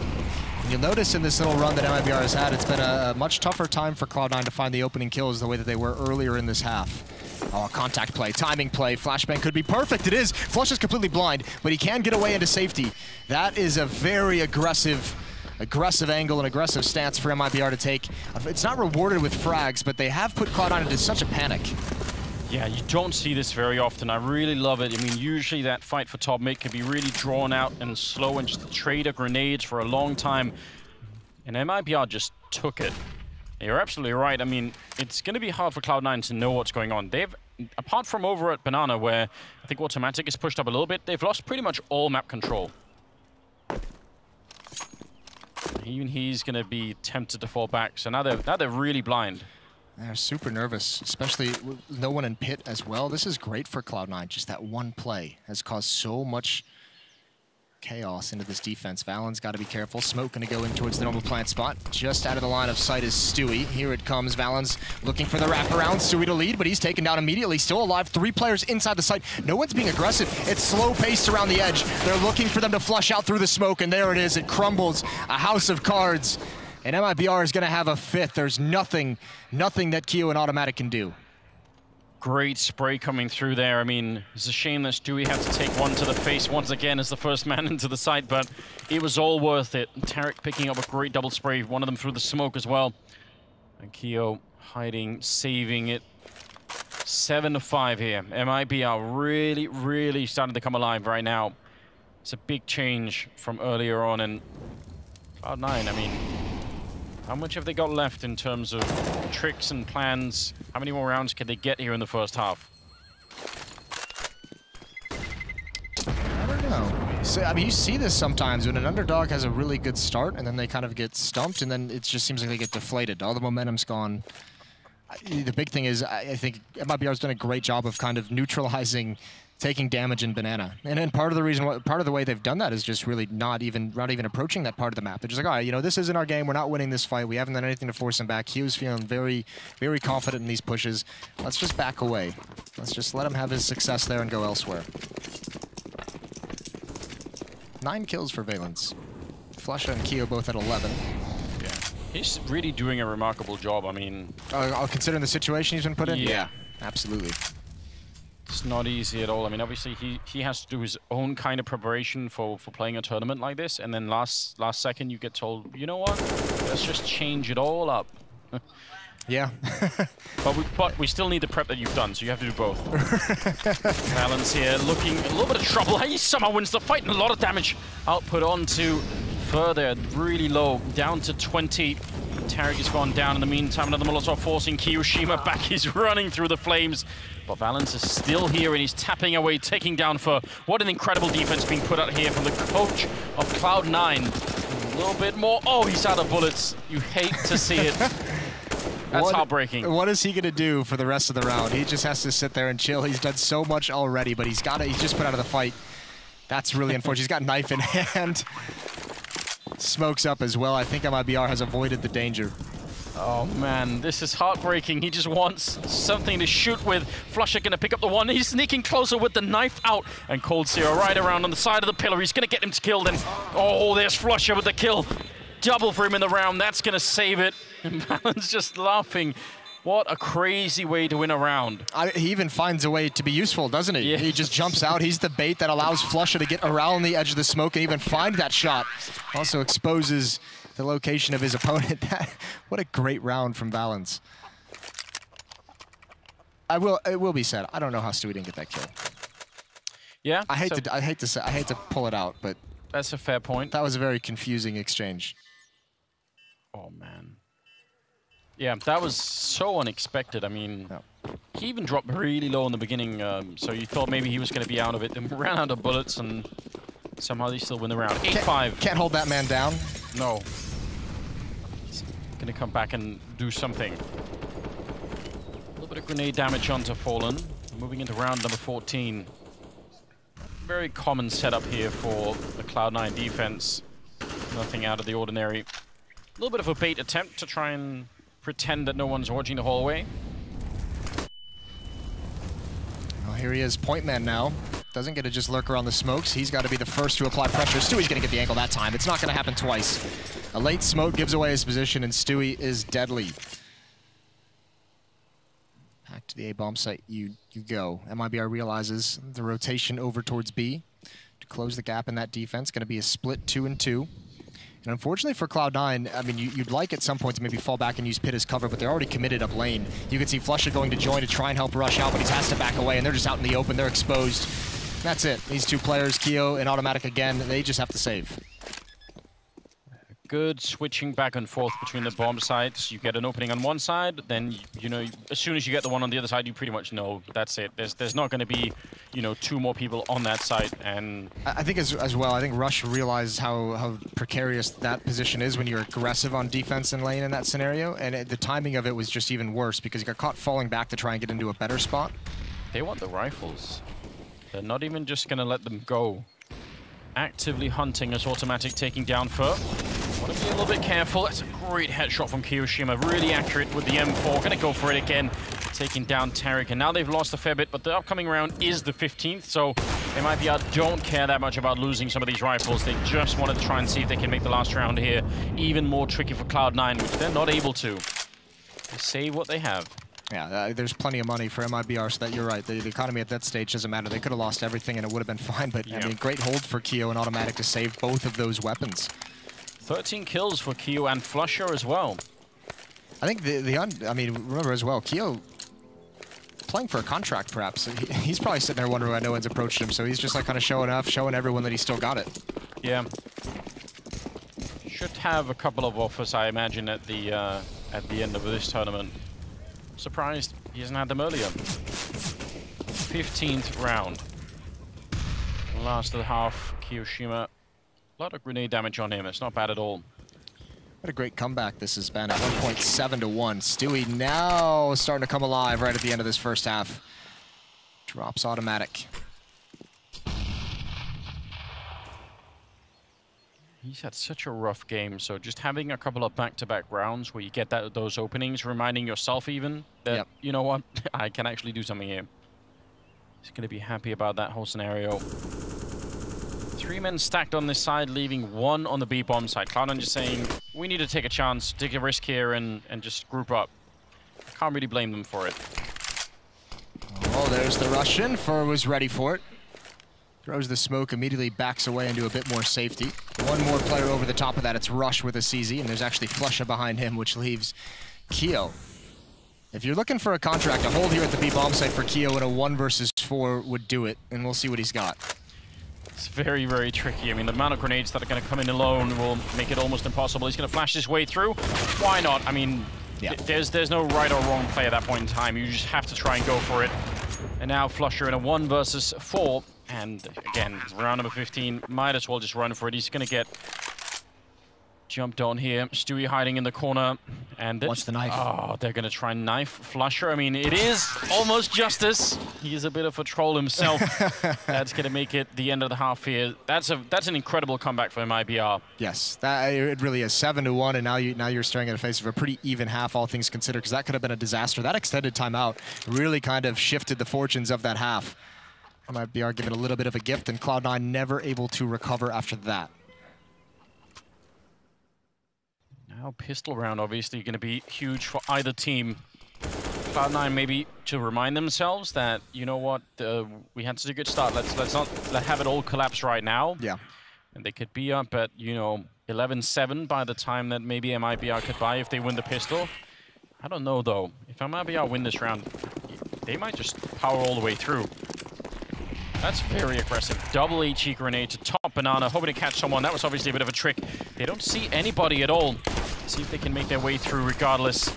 And you'll notice in this little run that MiBR has had, it's been a much tougher time for Cloud9 to find the opening kills the way that they were earlier in this half. Oh, contact play, timing play, flashbang could be perfect. It is. Flush is completely blind, but he can get away into safety. That is a very aggressive angle and aggressive stance for MiBR to take. It's not rewarded with frags, but they have put Cloud9 into such a panic. Yeah, you don't see this very often. I really love it. I mean, usually that fight for top mid can be really drawn out and slow and just trade a grenades for a long time. And MiBR just took it. You're absolutely right. I mean, it's going to be hard for Cloud9 to know what's going on. They've, apart from over at Banana, where I think Automatic is pushed up a little bit, they've lost pretty much all map control. Even he's going to be tempted to fall back. So now they're really blind. They're super nervous, especially with no one in pit as well. This is great for Cloud9. Just that one play has caused so much chaos into this defense. Valen's got to be careful. Smoke going to go in towards the normal plant spot. Just out of the line of sight is Stewie. Here it comes. Valen's looking for the wraparound. Stewie to lead, but he's taken down immediately. Still alive. 3 players inside the site. No one's being aggressive. It's slow-paced around the edge. They're looking for them to flush out through the smoke, and there it is. It crumbles. A house of cards. And MiBR is going to have a 5th. There's nothing that Keo and Automatic can do. Great spray coming through there. I mean, it's a shame that Stewie had to take one to the face once again as the first man into the site, but it was all worth it. Tarek picking up a great double spray, one of them through the smoke as well. And Keo hiding, saving it. 7-5 here. MiBR really, really starting to come alive right now. It's a big change from earlier on, and Cloud9, I mean, how much have they got left in terms of tricks and plans? How many more rounds can they get here in the first half? I don't know. So, I mean, you see this sometimes when an underdog has a really good start and then they kind of get stumped and then it just seems like they get deflated. All the momentum's gone. The big thing is, I think MiBR's done a great job of kind of neutralizing taking damage in Banana. And then part of the way they've done that is just really not even approaching that part of the map. They're just like, all right, you know, this isn't our game. We're not winning this fight. We haven't done anything to force him back. He was feeling very, very confident in these pushes. Let's just back away. Let's just let him have his success there and go elsewhere. 9 kills for Valence. Flusha and Keo both at 11. Yeah. He's really doing a remarkable job. I mean... considering the situation he's been put in? Yeah. Absolutely. It's not easy at all. I mean, obviously, he has to do his own kind of preparation for playing a tournament like this, and then last second you get told, you know what? Let's just change it all up. Yeah. but we still need the prep that you've done, so you have to do both. Valence here looking a little bit of trouble. He somehow wins the fight, and a lot of damage output onto further, really low, down to 20. Tarek has gone down in the meantime. Another Molotov forcing Kiyoshima back. He's running through the flames. But Valence is still here and he's tapping away, taking down for what an incredible defense being put out here from the coach of Cloud9. A little bit more. Oh, he's out of bullets. You hate to see it. That's heartbreaking. What is he going to do for the rest of the round? He just has to sit there and chill. He's done so much already, but he's just put out of the fight. That's really unfortunate. He's got a knife in hand. Smokes up as well. I think MiBR has avoided the danger. Oh man, this is heartbreaking. He just wants something to shoot with. Flusha gonna pick up the one. He's sneaking closer with the knife out. And Cold Zero right around on the side of the pillar. He's gonna get him killed. And oh, there's Flusha with the kill. Double for him in the round. That's gonna save it. And Valence just laughing. What a crazy way to win a round. He even finds a way to be useful, doesn't he? Yeah. He just jumps out. He's the bait that allows Flusha to get around the edge of the smoke and even find that shot. Also exposes the location of his opponent. What a great round from Valence. It will be said, I don't know how Stewie didn't get that kill. Yeah. I hate to pull it out, but that's a fair point. That was a very confusing exchange. Oh man. Yeah, that was so unexpected. I mean, he even dropped really low in the beginning, so you thought maybe he was going to be out of it, and ran out of bullets, and somehow they still win the round. 8-5. Can't hold that man down. No. He's going to come back and do something. A little bit of grenade damage onto Fallen. Moving into round number 14. Very common setup here for the Cloud9 defense. Nothing out of the ordinary. A little bit of a bait attempt to try and pretend that no one's watching the hallway. Well, here he is, point man now. Doesn't get to just lurk around the smokes. He's got to be the first to apply pressure. Stewie's going to get the angle that time. It's not going to happen twice. A late smoke gives away his position, and Stewie is deadly. Back to the A-bomb site you go. MiBR realizes the rotation over towards B to close the gap in that defense. Going to be a split 2-2. And unfortunately for Cloud9, I mean, you'd like at some point to maybe fall back and use Pit as cover, but they're already committed up lane. You can see Flusher going to join to try and help rush out, but he has to back away, and they're just out in the open. They're exposed. That's it. These two players, Keo and Automatic again, they just have to save. Good switching back and forth between the bomb sites. You get an opening on one side, then, you know, as soon as you get the one on the other side, you pretty much know that's it. There's not going to be, you know, two more people on that side. And I think as well, I think Rush realized how precarious that position is when you're aggressive on defense and lane in that scenario. And the timing of it was just even worse because he got caught falling back to try and get into a better spot. They want the rifles. They're not even just going to let them go. Actively hunting as Automatic taking down Fur. Want to be a little bit careful. That's a great headshot from Kiyoshima. Really accurate with the M4. Going to go for it again. Taking down Tarek. And now they've lost a fair bit, but the upcoming round is the 15th, so they might be don't care that much about losing some of these rifles. They just want to try and see if they can make the last round here even more tricky for Cloud9, which they're not able to. They save what they have. Yeah, there's plenty of money for MiBR, so that you're right. The economy at that stage doesn't matter. They could have lost everything and it would have been fine, but I mean, great hold for Keo and Automatic to save both of those weapons. 13 kills for Keo and Flusher as well. I think I mean, remember as well, Keo playing for a contract perhaps. He's probably sitting there wondering why no one's approached him, so he's just like kind of showing off, showing everyone that he's still got it. Yeah. Should have a couple of offers, I imagine, at the end of this tournament. Surprised he hasn't had them earlier. 15th round. Last of the half, Kiyoshima. A lot of grenade damage on him. It's not bad at all. What a great comeback this has been at 1.7 to 1. Stewie now starting to come alive right at the end of this first half. Drops Automatic. He's had such a rough game, so just having a couple of back-to-back rounds where you get those openings, reminding yourself even that, you know what, I can actually do something here. He's going to be happy about that whole scenario. 3 men stacked on this side, leaving 1 on the B-bomb side. Cloud9 just saying, we need to take a chance, take a risk here, and just group up. Can't really blame them for it. Oh, there's the Russian. Fur was ready for it. Throws the smoke, immediately backs away into a bit more safety. One more player over the top of that, it's Rush with a CZ, and there's actually Flusha behind him, which leaves Keo. If you're looking for a contract, a hold here at the B-bomb site for Keo in a 1 versus 4 would do it, and we'll see what he's got. It's very, very tricky. I mean, the amount of grenades that are going to come in alone will make it almost impossible. He's going to flash his way through. Why not? I mean, there's no right or wrong play at that point in time. You just have to try and go for it. And now Flusher in a 1 versus 4. And again, round number 15, might as well just run for it. He's going to get jumped on here. Stewie hiding in the corner. And watch the knife. Oh, they're going to try and knife Flusher. I mean, it is almost justice. He is a bit of a troll himself. That's going to make it the end of the half here. That's an incredible comeback for MiBR. Yes, it really is. 7 to 1, and now you're staring at the face of a pretty even half, all things considered, because that could have been a disaster. That extended timeout really kind of shifted the fortunes of that half. MiBR given a little bit of a gift, and Cloud9 never able to recover after that. Now pistol round obviously going to be huge for either team. Cloud9 maybe to remind themselves that, you know what, we had such a good start. Let's not have it all collapse right now. Yeah. And they could be up at, you know, 11-7 by the time that maybe MiBR could buy if they win the pistol. I don't know though. If MiBR win this round, they might just power all the way through. That's very aggressive. Double HE grenade to top Banana, hoping to catch someone. That was obviously a bit of a trick. They don't see anybody at all. See if they can make their way through regardless.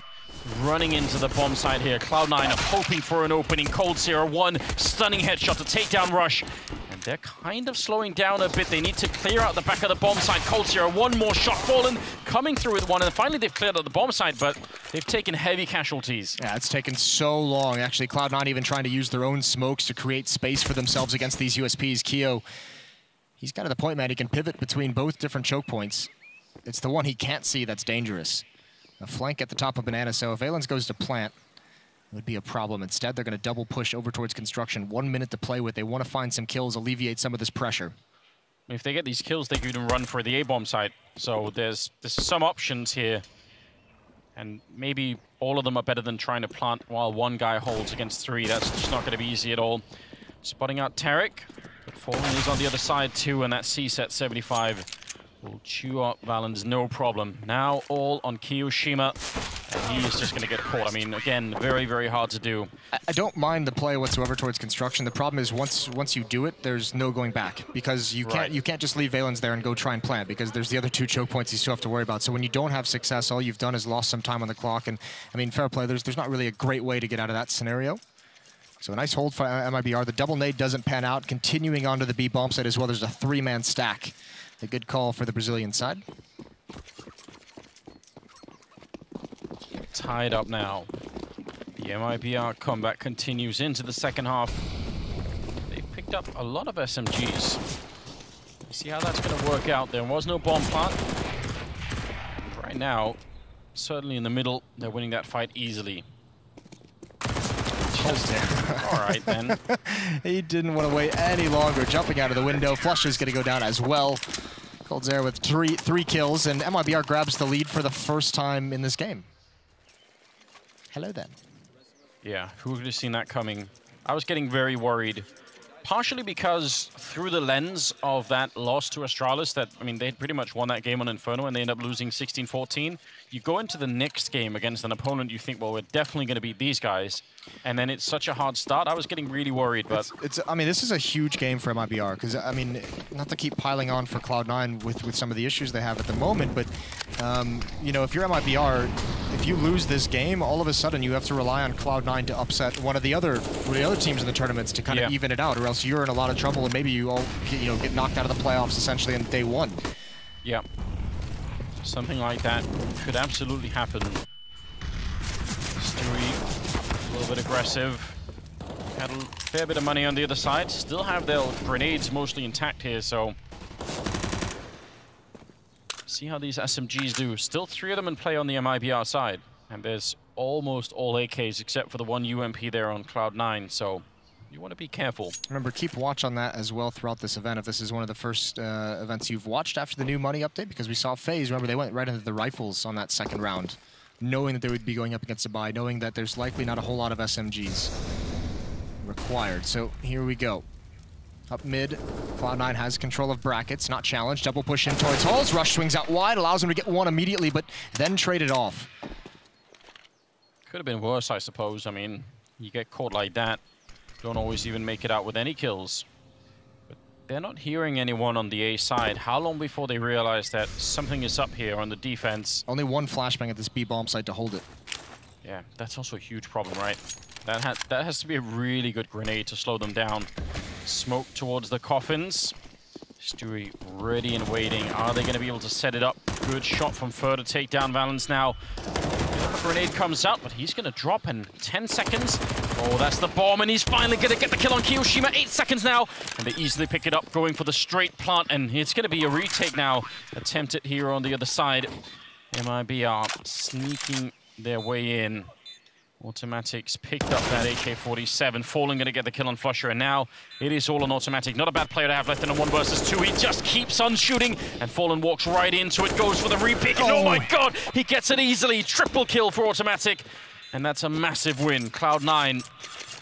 running into the bomb side here. Cloud9 are hoping for an opening. Coldzera, one stunning headshot to take down Rush. And they're kind of slowing down a bit. They need to clear out the back of the bomb side. Coldzera, one more shot. Fallen coming through with one. And finally they've cleared out the bomb side, but they've taken heavy casualties. Yeah, it's taken so long. Actually, Cloud9 even trying to use their own smokes to create space for themselves against these USPs. Keo, he's got to the point, man, he can pivot between both different choke points. It's the one he can't see that's dangerous. A flank at the top of Banana, so if Valens goes to plant, it would be a problem. Instead, they're going to double push over towards construction. 1 minute to play with. They want to find some kills, alleviate some of this pressure. If they get these kills, they could even run for the A-bomb site. So there's some options here. And maybe all of them are better than trying to plant while one guy holds against three. That's just not going to be easy at all. Spotting out Tarek, but Fallen is on the other side too, and that C-set 75 will chew up Valens, no problem. Now all on Kiyoshima, and he is just going to get caught. I mean, again, very, very hard to do. I don't mind the play whatsoever towards construction. The problem is once you do it, there's no going back, because you can't just leave Valens there and go try and plant, because there's the other two choke points you still have to worry about. So when you don't have success, all you've done is lost some time on the clock. And I mean, fair play. There's not really a great way to get out of that scenario. So a nice hold for MiBR. The double nade doesn't pan out. Continuing onto the B bomb site as well. There's a three-man stack. A good call for the Brazilian side. Tied up now. The MiBR combat continues into the second half. They've picked up a lot of SMGs. You see how that's going to work out. There was no bomb plant. Right now, certainly in the middle, they're winning that fight easily. All right, then. He didn't want to wait any longer. Jumping out of the window. Flush is going to go down as well. Coldzera with three kills, and MiBR grabs the lead for the first time in this game. Hello, then. Yeah, who would have seen that coming? I was getting very worried. Partially because through the lens of that loss to Astralis, that, I mean, they had pretty much won that game on Inferno and they end up losing 16-14. You go into the next game against an opponent, you think, well, we're definitely going to beat these guys. And then it's such a hard start. I was getting really worried, but... I mean, this is a huge game for MiBR, because, I mean, not to keep piling on for Cloud9 with some of the issues they have at the moment, but, you know, if you're MiBR, if you lose this game, all of a sudden you have to rely on Cloud9 to upset one of the other teams in the tournaments to kind of even it out, or else you're in a lot of trouble and maybe you all get knocked out of the playoffs essentially on day one. Yeah. Something like that could absolutely happen. Stewie, a little bit aggressive. Had a fair bit of money on the other side. Still have their grenades mostly intact here, so... See how these SMGs do. Still 3 of them in play on the MiBR side. And there's almost all AKs except for the one UMP there on Cloud9, so... You want to be careful. Remember, keep watch on that as well throughout this event, if this is one of the first events you've watched after the new money update, because we saw FaZe, remember, they went right into the rifles on that second round, knowing that they would be going up against a buy, knowing that there's likely not a whole lot of SMGs required. So here we go. Up mid, Cloud9 has control of brackets, not challenged. Double push in towards Halls. Rush swings out wide, allows him to get one immediately, but then traded off. Could have been worse, I suppose. I mean, you get caught like that. Don't always even make it out with any kills. But they're not hearing anyone on the A side. How long before they realize that something is up here on the defense? Only one flashbang at this B bomb site to hold it. Yeah, that's also a huge problem, right? That has to be a really good grenade to slow them down. Smoke towards the coffins. Stewie ready and waiting. Are they going to be able to set it up? Good shot from Fur to take down Valens now. Grenade comes out, but he's going to drop in 10 seconds. Oh, that's the bomb, and he's finally going to get the kill on Kiyoshima. 8 seconds now, and they easily pick it up, going for the straight plant, and it's going to be a retake now. Attempted here on the other side. MiBR sneaking their way in. Automatics picked up that AK-47. Fallen going to get the kill on Flusher, and now it is all on Automatic. Not a bad player to have left in a 1 versus 2. He just keeps on shooting, and Fallen walks right into it, goes for the repick, and oh my god, he gets it easily. Triple kill for Automatic, and that's a massive win. Cloud9,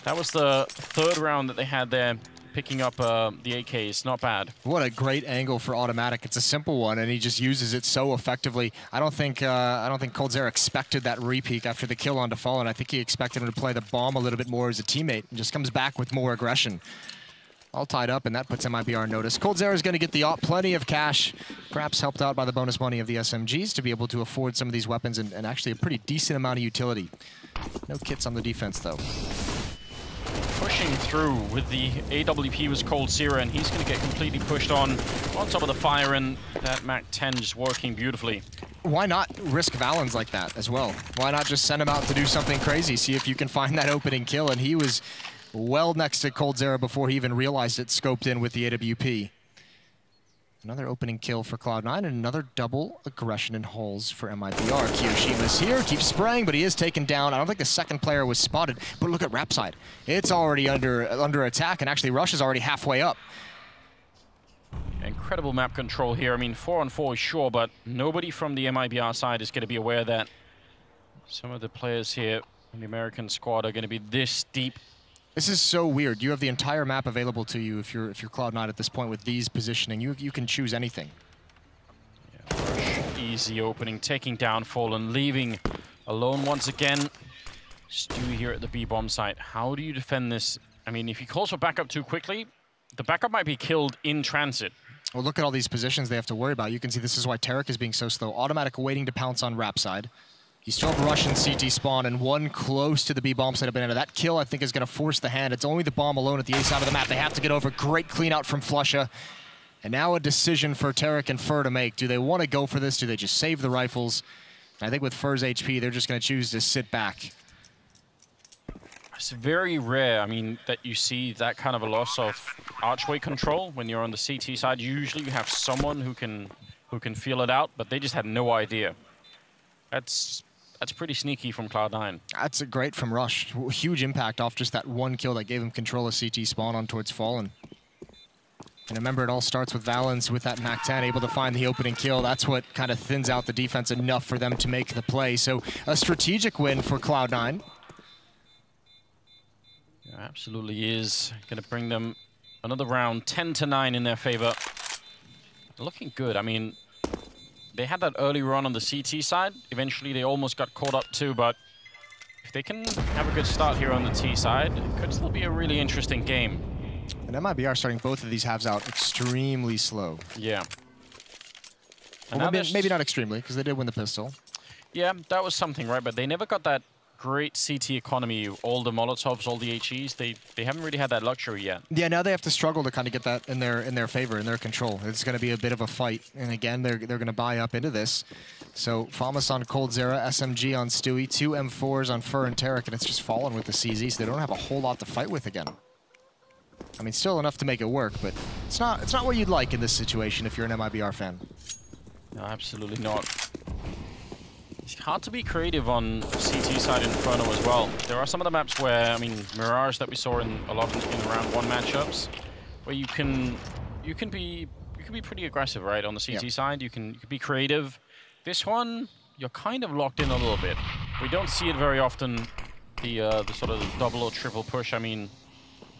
that was the 3rd round that they had there, picking up the AKs. Not bad. What a great angle for Automatic. It's a simple one, and he just uses it so effectively. I don't think Coldzera expected that repeat after the kill onto Fallen. I think he expected him to play the bomb a little bit more as a teammate, and just comes back with more aggression. all tied up, and that puts MiBR on notice. coldzera is going to get the plenty of cash, perhaps helped out by the bonus money of the SMGs to be able to afford some of these weapons and actually a pretty decent amount of utility. No kits on the defense, though. Pushing through with the AWP was coldzera, and he's going to get completely pushed on top of the fire, and that MAC-10 just working beautifully. Why not risk Valens like that as well? Why not just send him out to do something crazy, see if you can find that opening kill? And he was well next to coldzera before he even realized it, scoped in with the AWP. Another opening kill for Cloud9 and another double aggression in holes for MiBR. Kiyoshima's here, keeps spraying, but he is taken down. I don't think the second player was spotted, but look at Rapside. It's already under attack, and actually Rush is already halfway up. Incredible map control here. I mean, 4-on-4 is sure, but nobody from the MiBR side is going to be aware that some of the players here in the American squad are going to be this deep. This is so weird. You have the entire map available to you if you're Cloud9 at this point with these positioning. You can choose anything. Yeah, Rush, easy opening, taking down Fallen, leaving alone once again. Stewie here at the B-bomb site. How do you defend this? I mean, if he calls for backup too quickly, the backup might be killed in transit. Well, look at all these positions they have to worry about. You can see this is why Tarek is being so slow. Automatic waiting to pounce on Rapside. You still have Rush and CT spawn, and one close to the B-bomb site of Banana. That kill, I think, is going to force the hand. It's only the bomb alone at the A side of the map. They have to get over. Great clean out from Flusha. And now a decision for Tarek and Fur to make. Do they want to go for this? Do they just save the rifles? And I think with Fur's HP, they're just going to choose to sit back. It's very rare, I mean, that you see that kind of a loss of archway control when you're on the CT side. Usually you have someone who can feel it out, but they just had no idea. That's pretty sneaky from Cloud9. That's great from Rush. Huge impact off just that one kill that gave him control of CT spawn on towards Fallen. And remember, it all starts with Valens with that MAC-10, able to find the opening kill. That's what kind of thins out the defense enough for them to make the play. So a strategic win for Cloud9. Yeah, absolutely is going to bring them another round, 10-9 in their favor. Looking good. I mean, they had that early run on the CT side. Eventually, they almost got caught up too, but if they can have a good start here on the T side, it could still be a really interesting game. And MiBR starting both of these halves out extremely slow. Yeah. Well, maybe not extremely, because they did win the pistol. Yeah, that was something, right? But they never got that great CT economy, all the Molotovs, all the HEs. They haven't really had that luxury yet. Yeah, now they have to struggle to kind of get that in their favor, in their control. It's going to be a bit of a fight, and again, they're going to buy up into this. So Famas on coldzera, SMG on Stewie, 2 M4s on Fur and Tarek, and it's just Fallen with the CZ, so they don't have a whole lot to fight with again. I mean, still enough to make it work, but it's not what you'd like in this situation if you're an MiBR fan. No, absolutely not. It's hard to be creative on CT side Inferno as well. There are some of the maps where, I mean, Mirage that we saw in a lot in round 1 matchups, where you can be pretty aggressive, right? On the CT side, you can be creative. This one, you're kind of locked in a little bit. We don't see it very often. The sort of double or triple push. I mean,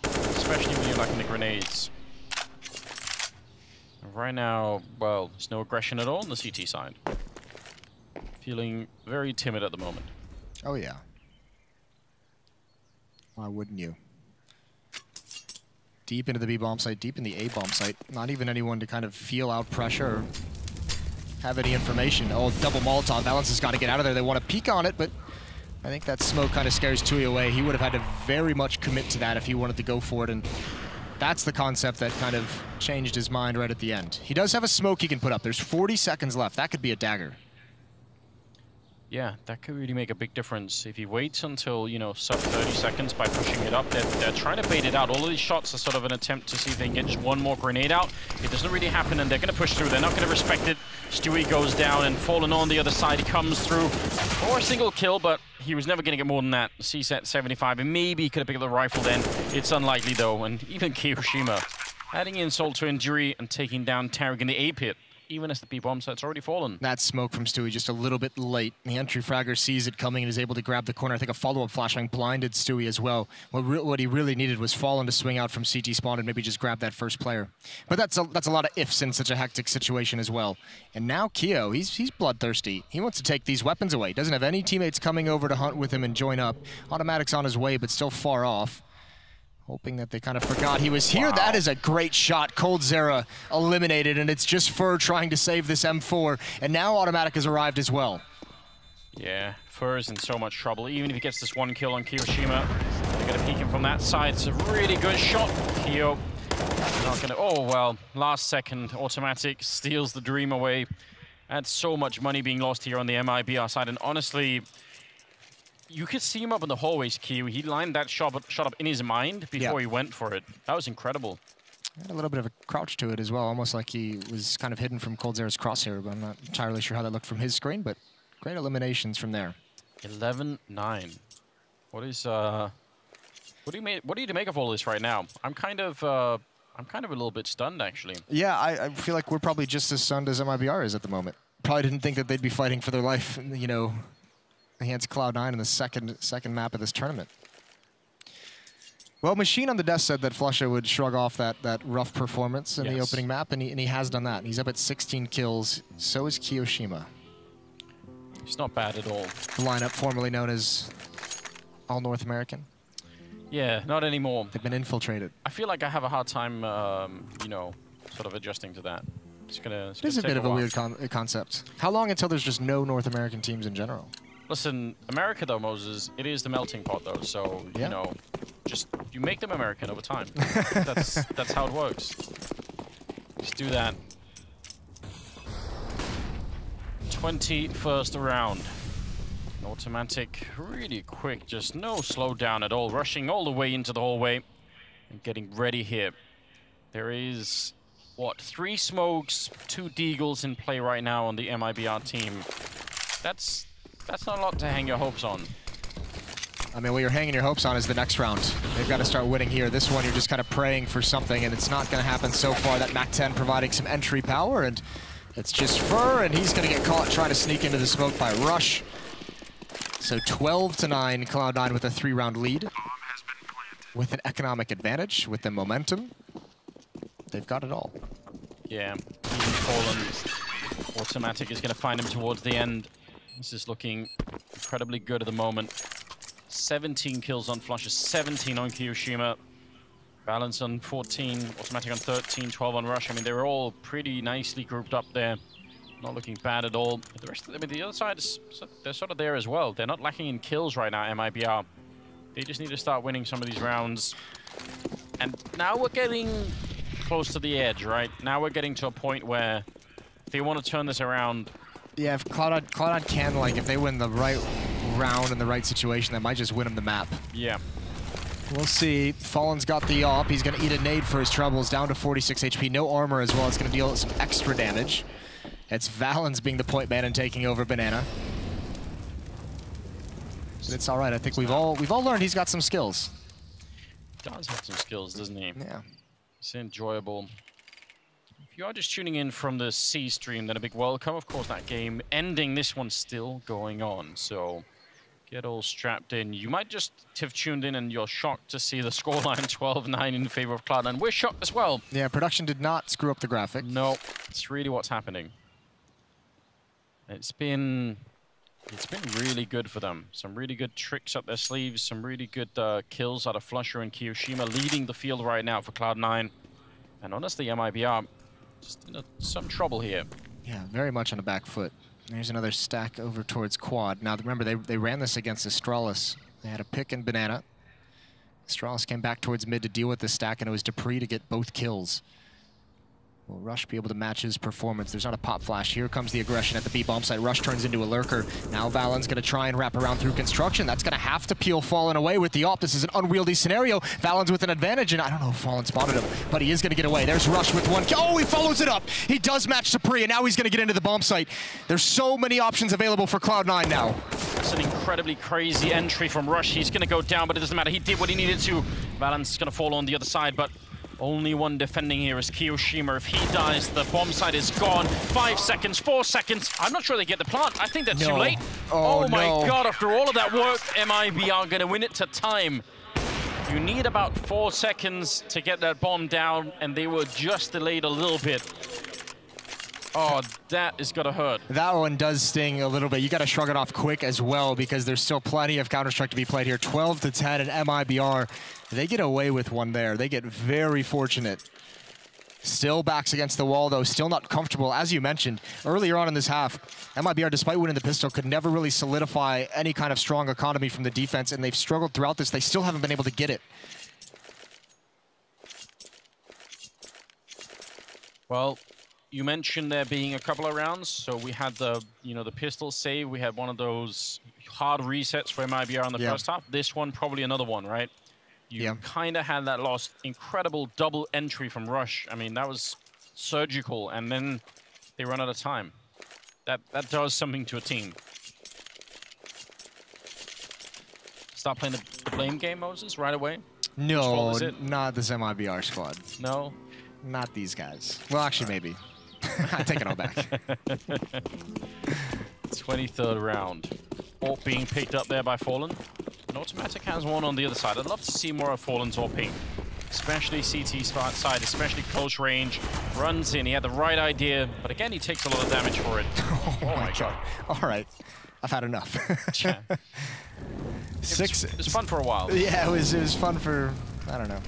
especially when you're lacking the grenades. Right now, well, there's no aggression at all on the CT side. Feeling very timid at the moment. Oh, yeah. Why wouldn't you? Deep into the B-bomb site, deep in the A-bomb site. Not even anyone to kind of feel out pressure or have any information. Oh, double Molotov. Valens has got to get out of there. They want to peek on it, but I think that smoke kind of scares Tui away. He would have had to very much commit to that if he wanted to go for it, and that's the concept that kind of changed his mind right at the end. He does have a smoke he can put up. There's 40 seconds left. That could be a dagger. Yeah, that could really make a big difference. If he waits until, you know, sub 30 seconds by pushing it up, they're trying to bait it out. All of these shots are sort of an attempt to see if they can get just one more grenade out. It doesn't really happen, and they're going to push through. They're not going to respect it. Stewie goes down, and Fallen on the other side. He comes through for a single kill, but he was never going to get more than that. C-set 75, and maybe he could have picked up the rifle then. It's unlikely, though, and even Kiyoshima adding insult to injury and taking down Tarek in the A-pit, even as the B-bomb set's already fallen. That smoke from Stewie just a little bit late. The entry fragger sees it coming and is able to grab the corner. I think a follow-up flashbang blinded Stewie as well. What he really needed was Fallen to swing out from CT spawn and maybe just grab that first player. But that's a lot of ifs in such a hectic situation as well. And now Keo, he's bloodthirsty. He wants to take these weapons away. Doesn't have any teammates coming over to hunt with him and join up. Automatic's on his way, but still far off. Hoping that they kind of forgot he was here. Wow. That is a great shot. coldzera eliminated, and it's just Fur trying to save this M4. And now Automatic has arrived as well. Yeah, Fur is in so much trouble. Even if he gets this one kill on Kiyoshima, they're going to peek him from that side. It's a really good shot. Kiyo not going to... Oh, well, last second, Automatic steals the dream away. And so much money being lost here on the MiBR side. And honestly, you could see him up in the hallways, Kiyo. He lined that shot up in his mind before he went for it. That was incredible. Had a little bit of a crouch to it as well, almost like he was kind of hidden from coldzera's crosshair, but I'm not entirely sure how that looked from his screen, but great eliminations from there. 11-9. What is what do you make of all this right now? I'm kind of a little bit stunned, actually. Yeah, I feel like we're probably just as stunned as MiBR is at the moment. Probably didn't think that they'd be fighting for their life, you know, against Cloud9 in the second map of this tournament. Well, Machine on the desk said that flusha would shrug off that rough performance in the opening map, and he has done that. He's up at 16 kills. So is Kiyoshima. It's not bad at all. The lineup formerly known as All North American. Yeah, not anymore. They've been infiltrated. I feel like I have a hard time, you know, sort of adjusting to that. It is a bit of a weird concept. How long until there's just no North American teams in general? Listen, America though, Moses, it is the melting pot though, so, you know, just, you make them American over time. that's how it works. Just do that. 21st round. Automatic, really quick, just no slowdown at all, rushing all the way into the hallway and getting ready here. There is, what, 3 smokes, 2 deagles in play right now on the MiBR team. That's not a lot to hang your hopes on. I mean, what you're hanging your hopes on is the next round. They've got to start winning here. This one, you're just kind of praying for something, and it's not going to happen so far. That MAC-10 providing some entry power, and it's just Fur, and he's going to get caught trying to sneak into the smoke by Rush. So 12-9, Cloud9 with a 3-round lead. With an economic advantage, with the momentum. They've got it all. Yeah, even Fallen. Automatic is going to find him towards the end. This is looking incredibly good at the moment. 17 kills on flusha, 17 on Kiyoshima. Balance on 14, Automatic on 13, 12 on Rush. I mean, they were all pretty nicely grouped up there. Not looking bad at all. But the rest of them, I mean, the other side, they're sort of there as well. They're not lacking in kills right now, MiBR. They just need to start winning some of these rounds. And now we're getting close to the edge, right? Now we're getting to a point where if they want to turn this around... Yeah, if Cloud9 can, like, if they win the right round in the right situation, that might just win them the map. Yeah. We'll see. Fallen's got the AWP. He's going to eat a nade for his troubles, down to 46 HP. No armor as well. It's going to deal some extra damage. It's Valens being the point man and taking over Banana. But it's all right. I think we've all learned he's got some skills. He does have some skills, doesn't he? Yeah. It's enjoyable. If you are just tuning in from the C stream, then a big welcome. Of course, that game ending, this one's still going on. So get all strapped in. You might just have tuned in and you're shocked to see the scoreline 12-9 in favor of Cloud9. We're shocked as well. Yeah, production did not screw up the graphic. No, it's really what's happening. It's been really good for them. Some really good tricks up their sleeves, some really good kills out of flusha and Kiyoshima, leading the field right now for Cloud9. And honestly, MiBR just in some trouble here. Yeah, very much on the back foot. There's another stack over towards Quad. Now, remember, they ran this against Astralis. They had a pick and Banana. Astralis came back towards mid to deal with the stack, and it was Dupree to get both kills. Will Rush be able to match his performance? There's not a pop flash. Here comes the aggression at the B bomb site. Rush turns into a lurker. Now Valen's going to try and wrap around through construction. That's going to have to peel Fallen away with the AWP. This is an unwieldy scenario. Valen's with an advantage, and I don't know if Fallen spotted him, but he is going to get away. There's Rush with 1 kill. Oh, he follows it up. He does match Dupree, and now he's going to get into the bomb site. There's so many options available for Cloud9 now. That's an incredibly crazy entry from Rush. He's going to go down, but it doesn't matter. He did what he needed to. Valen's going to fall on the other side, but only one defending here is Kiyoshima. If he dies, the bomb site is gone. 5 seconds, 4 seconds. I'm not sure they get the plant. I think that's too late. Oh my God, after all of that work, MiBR going to win it to time. You need about 4 seconds to get that bomb down, and they were just delayed a little bit. Oh, that is gonna hurt. That one does sting a little bit. You got to shrug it off quick as well because there's still plenty of Counter-Strike to be played here. 12-10 and MiBR, they get away with one there. They get very fortunate. Still backs against the wall, though, still not comfortable. As you mentioned, earlier on in this half, MiBR, despite winning the pistol, could never really solidify any kind of strong economy from the defense, and they've struggled throughout this. They still haven't been able to get it. Well, you mentioned there being a couple of rounds, so we had the, the pistol save. We had one of those hard resets for MiBR in the first half. This one, probably another one, right? You kind of had that lost incredible double entry from Rush. I mean, that was surgical, and then they run out of time. That does something to a team. Start playing the blame game, Moses, right away? No, not this MiBR squad. No? Not these guys. Well, actually, maybe. I take it all back. 23rd round. AWP being picked up there by Fallen. And Automatic has one on the other side. I'd love to see more of Fallen's AWP. Especially CT side, especially close range. Runs in, he had the right idea, but again, he takes a lot of damage for it. Oh my god. All right. I've had enough. Yeah. It was fun for a while. Yeah, it was fun for, I don't know,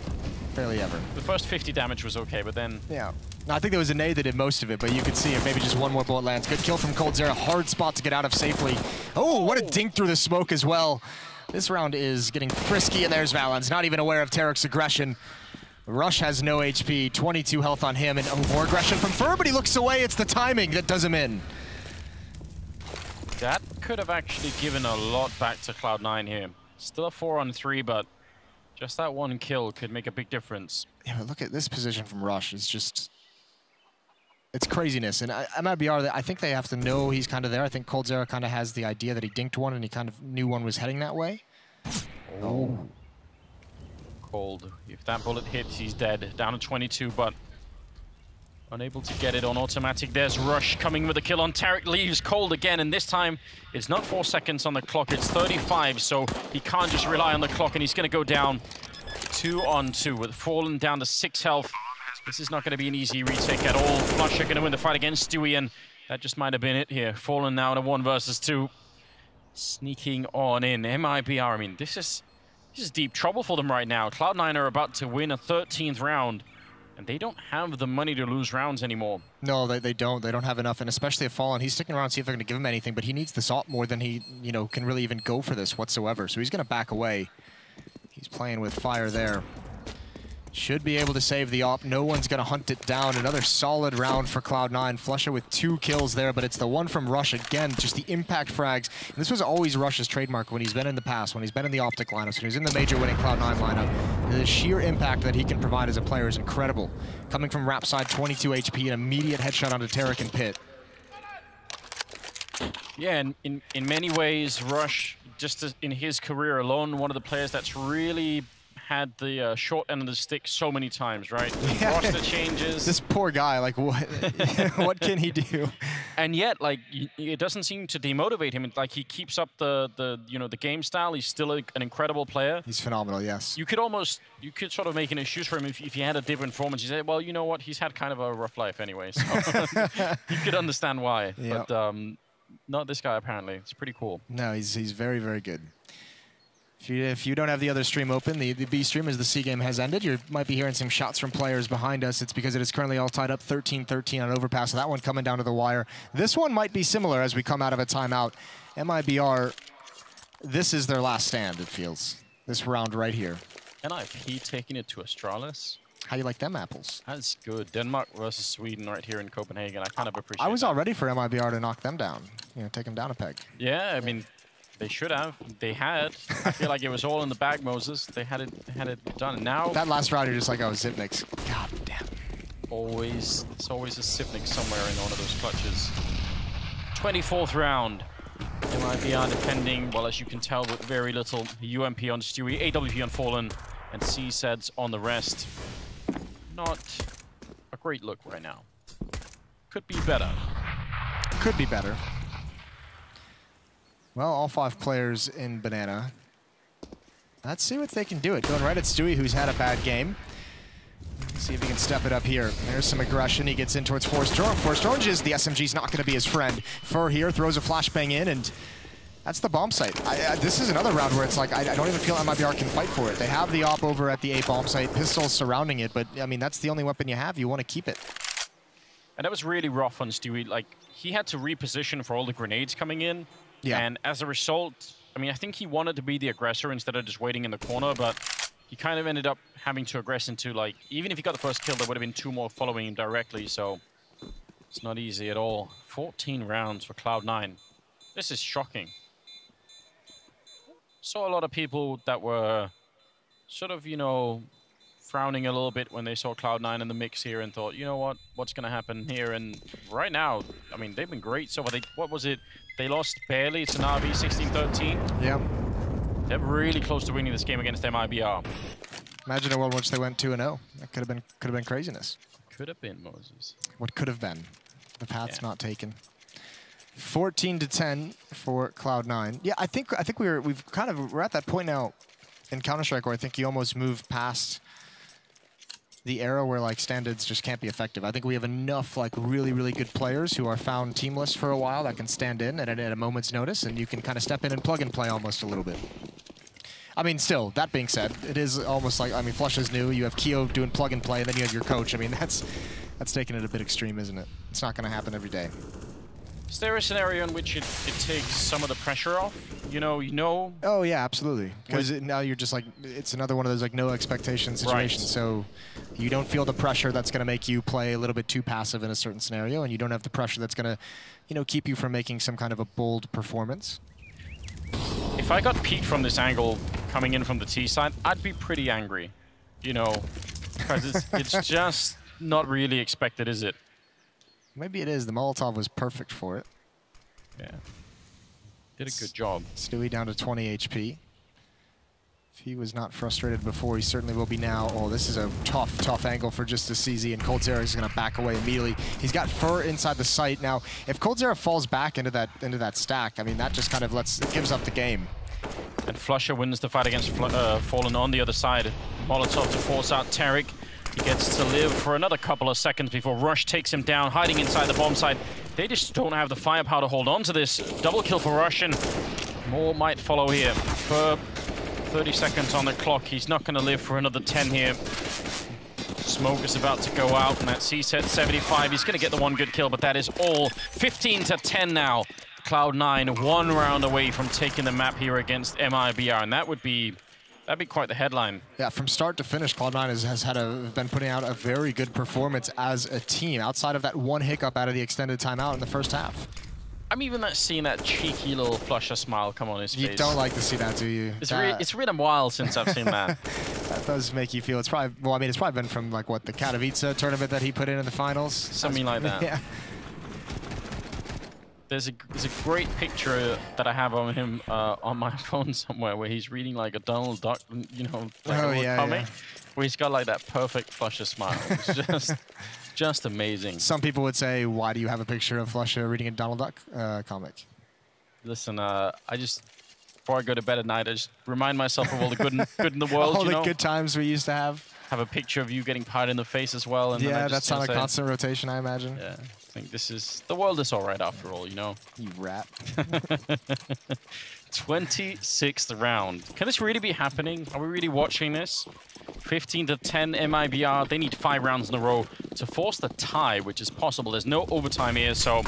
barely ever. The first 50 damage was okay, but then... Yeah. No, I think there was a nade that did most of it, but you could see if maybe just one more bullet lands. Good kill from coldzera. Hard spot to get out of safely. Oh, what a dink through the smoke as well. This round is getting frisky, and there's Valens, not even aware of Tarek's aggression. Rush has no HP, 22 health on him, and more aggression from Fur, but he looks away. It's the timing that does him in. That could have actually given a lot back to Cloud9 here. Still a 4-on-3, but just that one kill could make a big difference. Yeah, but look at this position from Rush. It's just... It's craziness, and MiBR, I think they have to know he's kind of there. I think coldzera kind of has the idea that he dinked one, and he kind of knew one was heading that way. Oh. Cold. If that bullet hits, he's dead. Down to 22, but unable to get it on Automatic. There's Rush coming with a kill on Tarek. Leaves Cold again, and this time it's not 4 seconds on the clock, it's 35, so he can't just rely on the clock, and he's going to go down 2-on-2 with Fallen down to 6 health. This is not going to be an easy retake at all. flusha going to win the fight against Stewie, and that just might have been it here. Fallen now in a 1 versus 2. Sneaking on in. MiBR, I mean, this is deep trouble for them right now. Cloud9 are about to win a 13th round, and they don't have the money to lose rounds anymore. No, they don't. They don't have enough, and especially if Fallen, he's sticking around to see if they're going to give him anything, but he needs this AWP more than he, can really even go for this whatsoever. So he's going to back away. He's playing with fire there. Should be able to save the AWP. No one's going to hunt it down. Another solid round for Cloud9. flusha with 2 kills there, but it's the one from Rush again. Just the impact frags. And this was always Rush's trademark when he's been in the past, when he's been in the Optic lineups, when he's in the major winning Cloud9 lineup. The sheer impact that he can provide as a player is incredible. Coming from Rap side, 22 HP, an immediate headshot onto Tarek and Pit. Yeah, and in many ways, Rush, just in his career alone, one of the players that's really had the short end of the stick so many times, right? Yeah. Roster changes. This poor guy, like, what what can he do? And yet, like, it doesn't seem to demotivate him. Like, he keeps up the game style. He's still an incredible player. He's phenomenal, yes. You could sort of make an excuse for him if he had a different performance. You say, well, you know what? He's had kind of a rough life anyway, so you could understand why. Yep. But not this guy, apparently. It's pretty cool. No, he's very, very good. If you don't have the other stream open, the B stream, as the C game has ended, you might be hearing some shots from players behind us. It's because it is currently all tied up 13-13 on overpass. So that one coming down to the wire. This one might be similar as we come out of a timeout. MiBR, this is their last stand, it feels. This round right here. NIP taking it to Astralis. How you like them apples? That's good. Denmark versus Sweden right here in Copenhagen. I kind of appreciate I was all ready for MiBR to knock them down. Take them down a peg. Yeah, I mean, they should have. They had. I feel like it was all in the bag, Moses. They had it done. Now that last round, you're just like, oh, Zipniks. God damn. It's always a Zipnik somewhere in one of those clutches. 24th round. MiBR defending, well, as you can tell, with very little. UMP on Stewie, AWP on Fallen, and CSEDs on the rest. Not a great look right now. Could be better. Could be better. Well, all 5 players in Banana. Let's see what they can do. Going right at Stewie, who's had a bad game. See if he can step it up here. There's some aggression. He gets in towards Forced Orange. Forced Oranges, the SMG's not going to be his friend. Fur here throws a flashbang in, and that's the bomb site. This is another round where it's like, I don't even feel MiBR can fight for it. They have the op over at the A bomb site, pistols surrounding it, but I mean, that's the only weapon you have. You want to keep it. And that was really rough on Stewie. Like, he had to reposition for all the grenades coming in. Yeah. And as a result, I mean, I think he wanted to be the aggressor instead of just waiting in the corner, but he kind of ended up having to aggress into, like, even if he got the first kill, there would have been 2 more following him directly, so it's not easy at all. 14 rounds for Cloud9. This is shocking. Saw a lot of people that were sort of, you know, frowning a little bit when they saw Cloud9 in the mix here and thought, you know what, what's going to happen here? And right now, I mean, they've been great so far. What was it? They lost barely to Navi 16-13. Yeah. They're really close to winning this game against MiBR. Imagine a world in which they went 2-0. That could have been craziness. Could have been, Moses. What could have been? The path's not taken. 14-10 for Cloud9. Yeah, I think we're at that point now in Counter-Strike where I think you almost move past the era where like standards just can't be effective. I think we have enough like really, really good players who are found teamless for a while that can stand in at a moment's notice, and you can kind of step in and plug and play almost a little bit. I mean, still, that being said, it is almost like, I mean, Flush is new. You have Keo doing plug and play, and then you have your coach. I mean, that's taking it a bit extreme, isn't it? It's not going to happen every day. Is there a scenario in which it takes some of the pressure off? You know? Oh yeah, absolutely. Because now you're just like, it's another one of those like no expectation situations. Right. So you don't feel the pressure that's going to make you play a little bit too passive in a certain scenario, and you don't have the pressure that's going to, you know, keep you from making some kind of a bold performance. If I got peeked from this angle coming in from the T side, I'd be pretty angry, you know, because it's just not really expected, is it? Maybe it is. The Molotov was perfect for it. Yeah. Did a good job. Stewie down to 20 HP. If he was not frustrated before, he certainly will be now. Oh, this is a tough angle for just a CZ, and coldzera is going to back away immediately. He's got Fur inside the site. Now, if coldzera falls back into that stack, I mean, that just kind of gives up the game. And Flusher wins the fight against Fallen on the other side. Molotov to force out Tarek. He gets to live for another couple of seconds before Rush takes him down, hiding inside the bomb site. They just don't have the firepower to hold on to this. Double kill for Rush, and more might follow here. For 30 seconds on the clock, he's not going to live for another 10 here. Smoke is about to go out, and that C-set 75. He's going to get the one good kill, but that is all. 15-10 now. Cloud9 1 round away from taking the map here against MiBR, and that'd be quite the headline. Yeah, from start to finish, Cloud9 has been putting out a very good performance as a team, outside of that one hiccup out of the extended timeout in the first half. I'm even seeing that cheeky little Flusher smile come on his face. You don't like to see that, do you? It's been a while since I've seen that. That does make you feel. It's probably, well, I mean, it's probably been from like what, the Katowice tournament that he put in the finals, something like that. Yeah. There's a great picture that I have of him on my phone somewhere where he's reading like a Donald Duck, you know, like comic, where he's got like that perfect Flusher smile. It's just amazing. Some people would say, why do you have a picture of Flusher reading a Donald Duck comic? Listen, before I go to bed at night, I just remind myself of all the good in the world. All the good times we used to have. Have a picture of you getting pied in the face as well. And yeah, that's on a constant rotation, I imagine. Yeah, I think the world is all right after all, you know? You rat. 26th round. Can this really be happening? Are we really watching this? 15-10 MiBR. They need 5 rounds in a row to force the tie, which is possible. There's no overtime here, so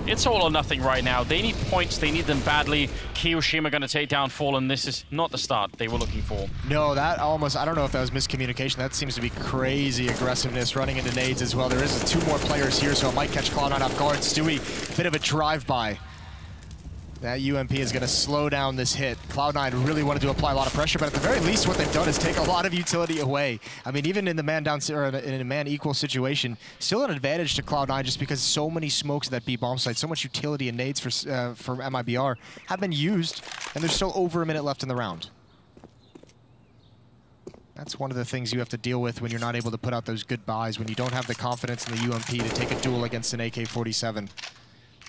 it's all or nothing right now. They need points. They need them badly. Kiyoshima going to take down Fallen. This is not the start they were looking for. No, that almost, I don't know if that was miscommunication. That seems to be crazy aggressiveness, running into nades as well. There is 2 more players here, so it might catch Cloud9 off guard. Stewie, bit of a drive-by. That UMP is going to slow down this hit. Cloud9 really wanted to apply a lot of pressure, but at the very least what they've done is take a lot of utility away. I mean, even in the man down, or in a man equal situation, still an advantage to Cloud9 just because so many smokes at that B bomb site, so much utility and nades for MiBR have been used, and there's still over a minute left in the round. That's one of the things you have to deal with when you're not able to put out those good buys, when you don't have the confidence in the UMP to take a duel against an AK-47.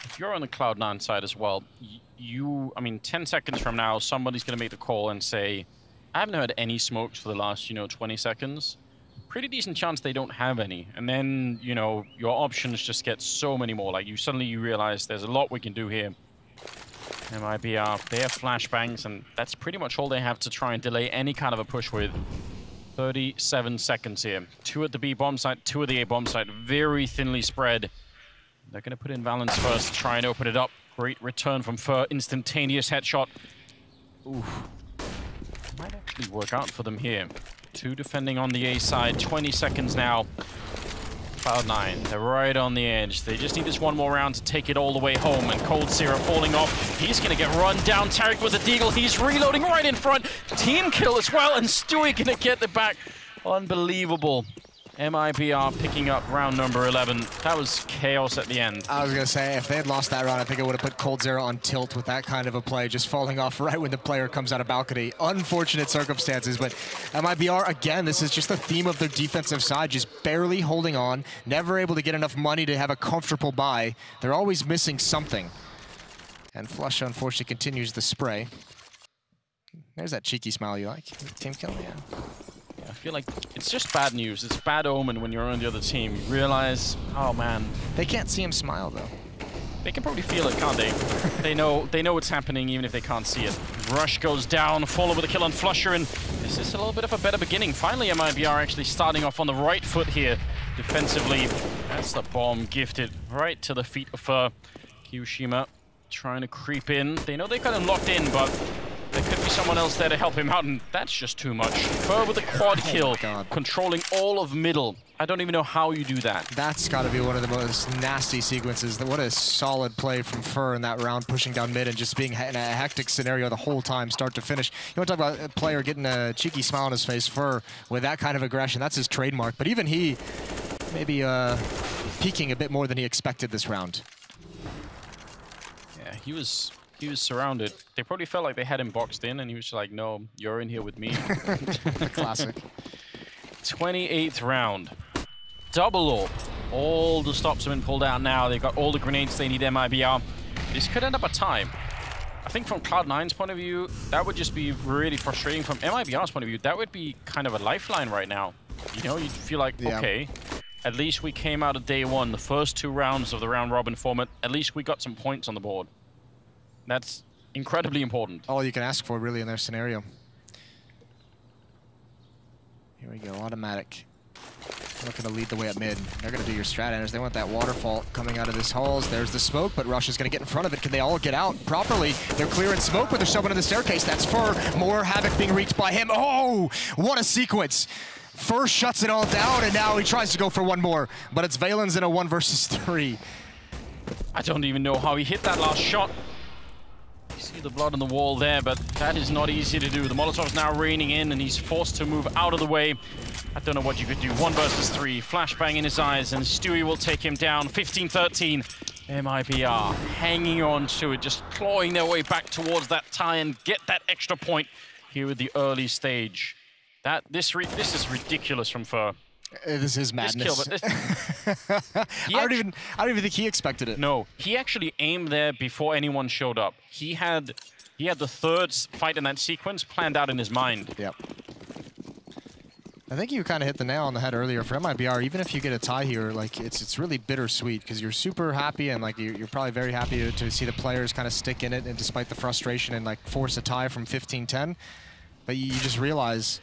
If you're on the Cloud9 side as well, I mean, 10 seconds from now, somebody's going to make the call and say, I haven't heard any smokes for the last, 20 seconds. pretty decent chance they don't have any. And then, you know, your options just get so many more. Like, suddenly you realize there's a lot we can do here. MiBR, they have flashbangs, and that's pretty much all they have to try and delay any kind of a push with. 37 seconds here. 2 at the B bomb site, 2 at the A bomb site. Very thinly spread. They're going to put in Valence first to try and open it up. Great return from Fur. Instantaneous headshot. Oof. Might actually work out for them here. 2 defending on the A side. 20 seconds now. Cloud9, they're right on the edge. They just need this one more round to take it all the way home. And coldzera falling off. He's going to get run down. Tarek with a deagle. He's reloading right in front. Team kill as well. And Stewie going to get it back. Unbelievable. MiBR picking up round number 11. That was chaos at the end. I was going to say, if they had lost that round, I think it would have put coldzera on tilt with that kind of a play, just falling off right when the player comes out of balcony. Unfortunate circumstances, but MiBR, again, this is just the theme of their defensive side, just barely holding on, never able to get enough money to have a comfortable buy. They're always missing something. And Flush, unfortunately, continues the spray. There's that cheeky smile you like. Team kill, yeah. I feel like it's just bad news. It's bad omen when you're on the other team. You realize, oh man. They can't see him smile though. They can probably feel it, can't they? They know what's happening even if they can't see it. Rush goes down, Fallen with a kill on Flusher, and this is a little bit of a better beginning. Finally, MiBR actually starting off on the right foot here defensively. That's the bomb gifted right to the feet of Kiyoshima trying to creep in. They know they got him locked in, but there could be someone else there to help him out, and that's just too much. Fur with a quad kill, controlling all of middle. I don't even know how you do that. That's got to be one of the most nasty sequences. What a solid play from Fur in that round, pushing down mid and just being in a hectic scenario the whole time, start to finish. You want to talk about a player getting a cheeky smile on his face, Fur, with that kind of aggression. That's his trademark. But even he, maybe peaking a bit more than he expected this round. Yeah, he was surrounded. They probably felt like they had him boxed in, and he was like, no, you're in here with me. Classic. 28th round. Double AWP. All the stops have been pulled out now. They've got all the grenades they need, MiBR. This could end up a tie. I think from Cloud9's point of view, that would just be really frustrating. From MiBR's point of view, that would be kind of a lifeline right now. You know, you'd feel like, okay, at least we came out of day one, the first 2 rounds of the round robin format, at least we got some points on the board. That's incredibly important. All you can ask for, really, in their scenario. Here we go, automatic. Looking to lead the way up mid. They're going to do your strat enters. They want that waterfall coming out of this halls. There's the smoke, but Rush is going to get in front of it. Can they all get out properly? They're clearing smoke, but there's someone in the staircase. That's Fur. More havoc being wreaked by him. Oh, what a sequence. Fur shuts it all down, and now he tries to go for one more. But it's Valens in a 1 versus 3. I don't even know how he hit that last shot. You see the blood on the wall there, but that is not easy to do. The Molotov's now raining in, and he's forced to move out of the way. I don't know what you could do. 1 versus 3. Flashbang in his eyes, and Stewie will take him down. 15-13. MiBR hanging on to it, just clawing their way back towards that tie and get that extra point here at the early stage. This is ridiculous from Fur. This is madness. This kill, but I don't even think he expected it. No, he actually aimed there before anyone showed up. He had the third fight in that sequence planned out in his mind. Yep. I think you kind of hit the nail on the head earlier. For MiBR, even if you get a tie here, like it's really bittersweet because you're super happy and like you're probably very happy to see the players kind of stick in it, and despite the frustration and like force a tie from 15-10, but you just realize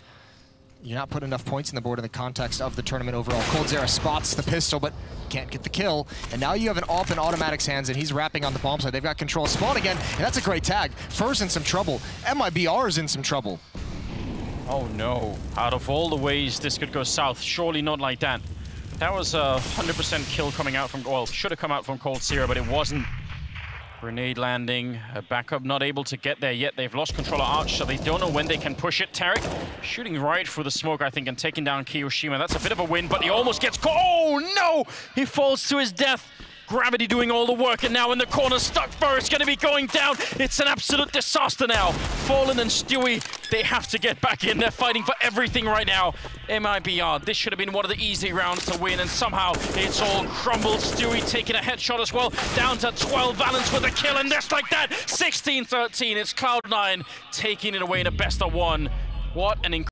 you're not putting enough points in the board in the context of the tournament overall. coldzera spots the pistol, but can't get the kill. And now you have an AWP in Automatic's hands, and he's wrapping on the bomb side. They've got control. Spawn again, and that's a great tag. Fur's in some trouble. MiBR is in some trouble. Oh no. Out of all the ways this could go south, surely not like that. That was a 100% kill coming out from, well, should have come out from coldzera, but it wasn't. Grenade landing, a backup not able to get there yet. They've lost control of Arch, so they don't know when they can push it. Tarek shooting right through the smoke, I think, and taking down Kiyoshima. That's a bit of a win, but he almost gets caught. Oh no! He falls to his death. Gravity doing all the work, and now in the corner, stuck Fur is going to be going down. It's an absolute disaster now. Fallen and Stewie, they have to get back in. They're fighting for everything right now. MiBR, this should have been one of the easy rounds to win, and somehow it's all crumbled. Stewie taking a headshot as well, down to 12. Valence with a kill, and just like that, 16-13. It's Cloud9 taking it away in a best of 1. What an incredible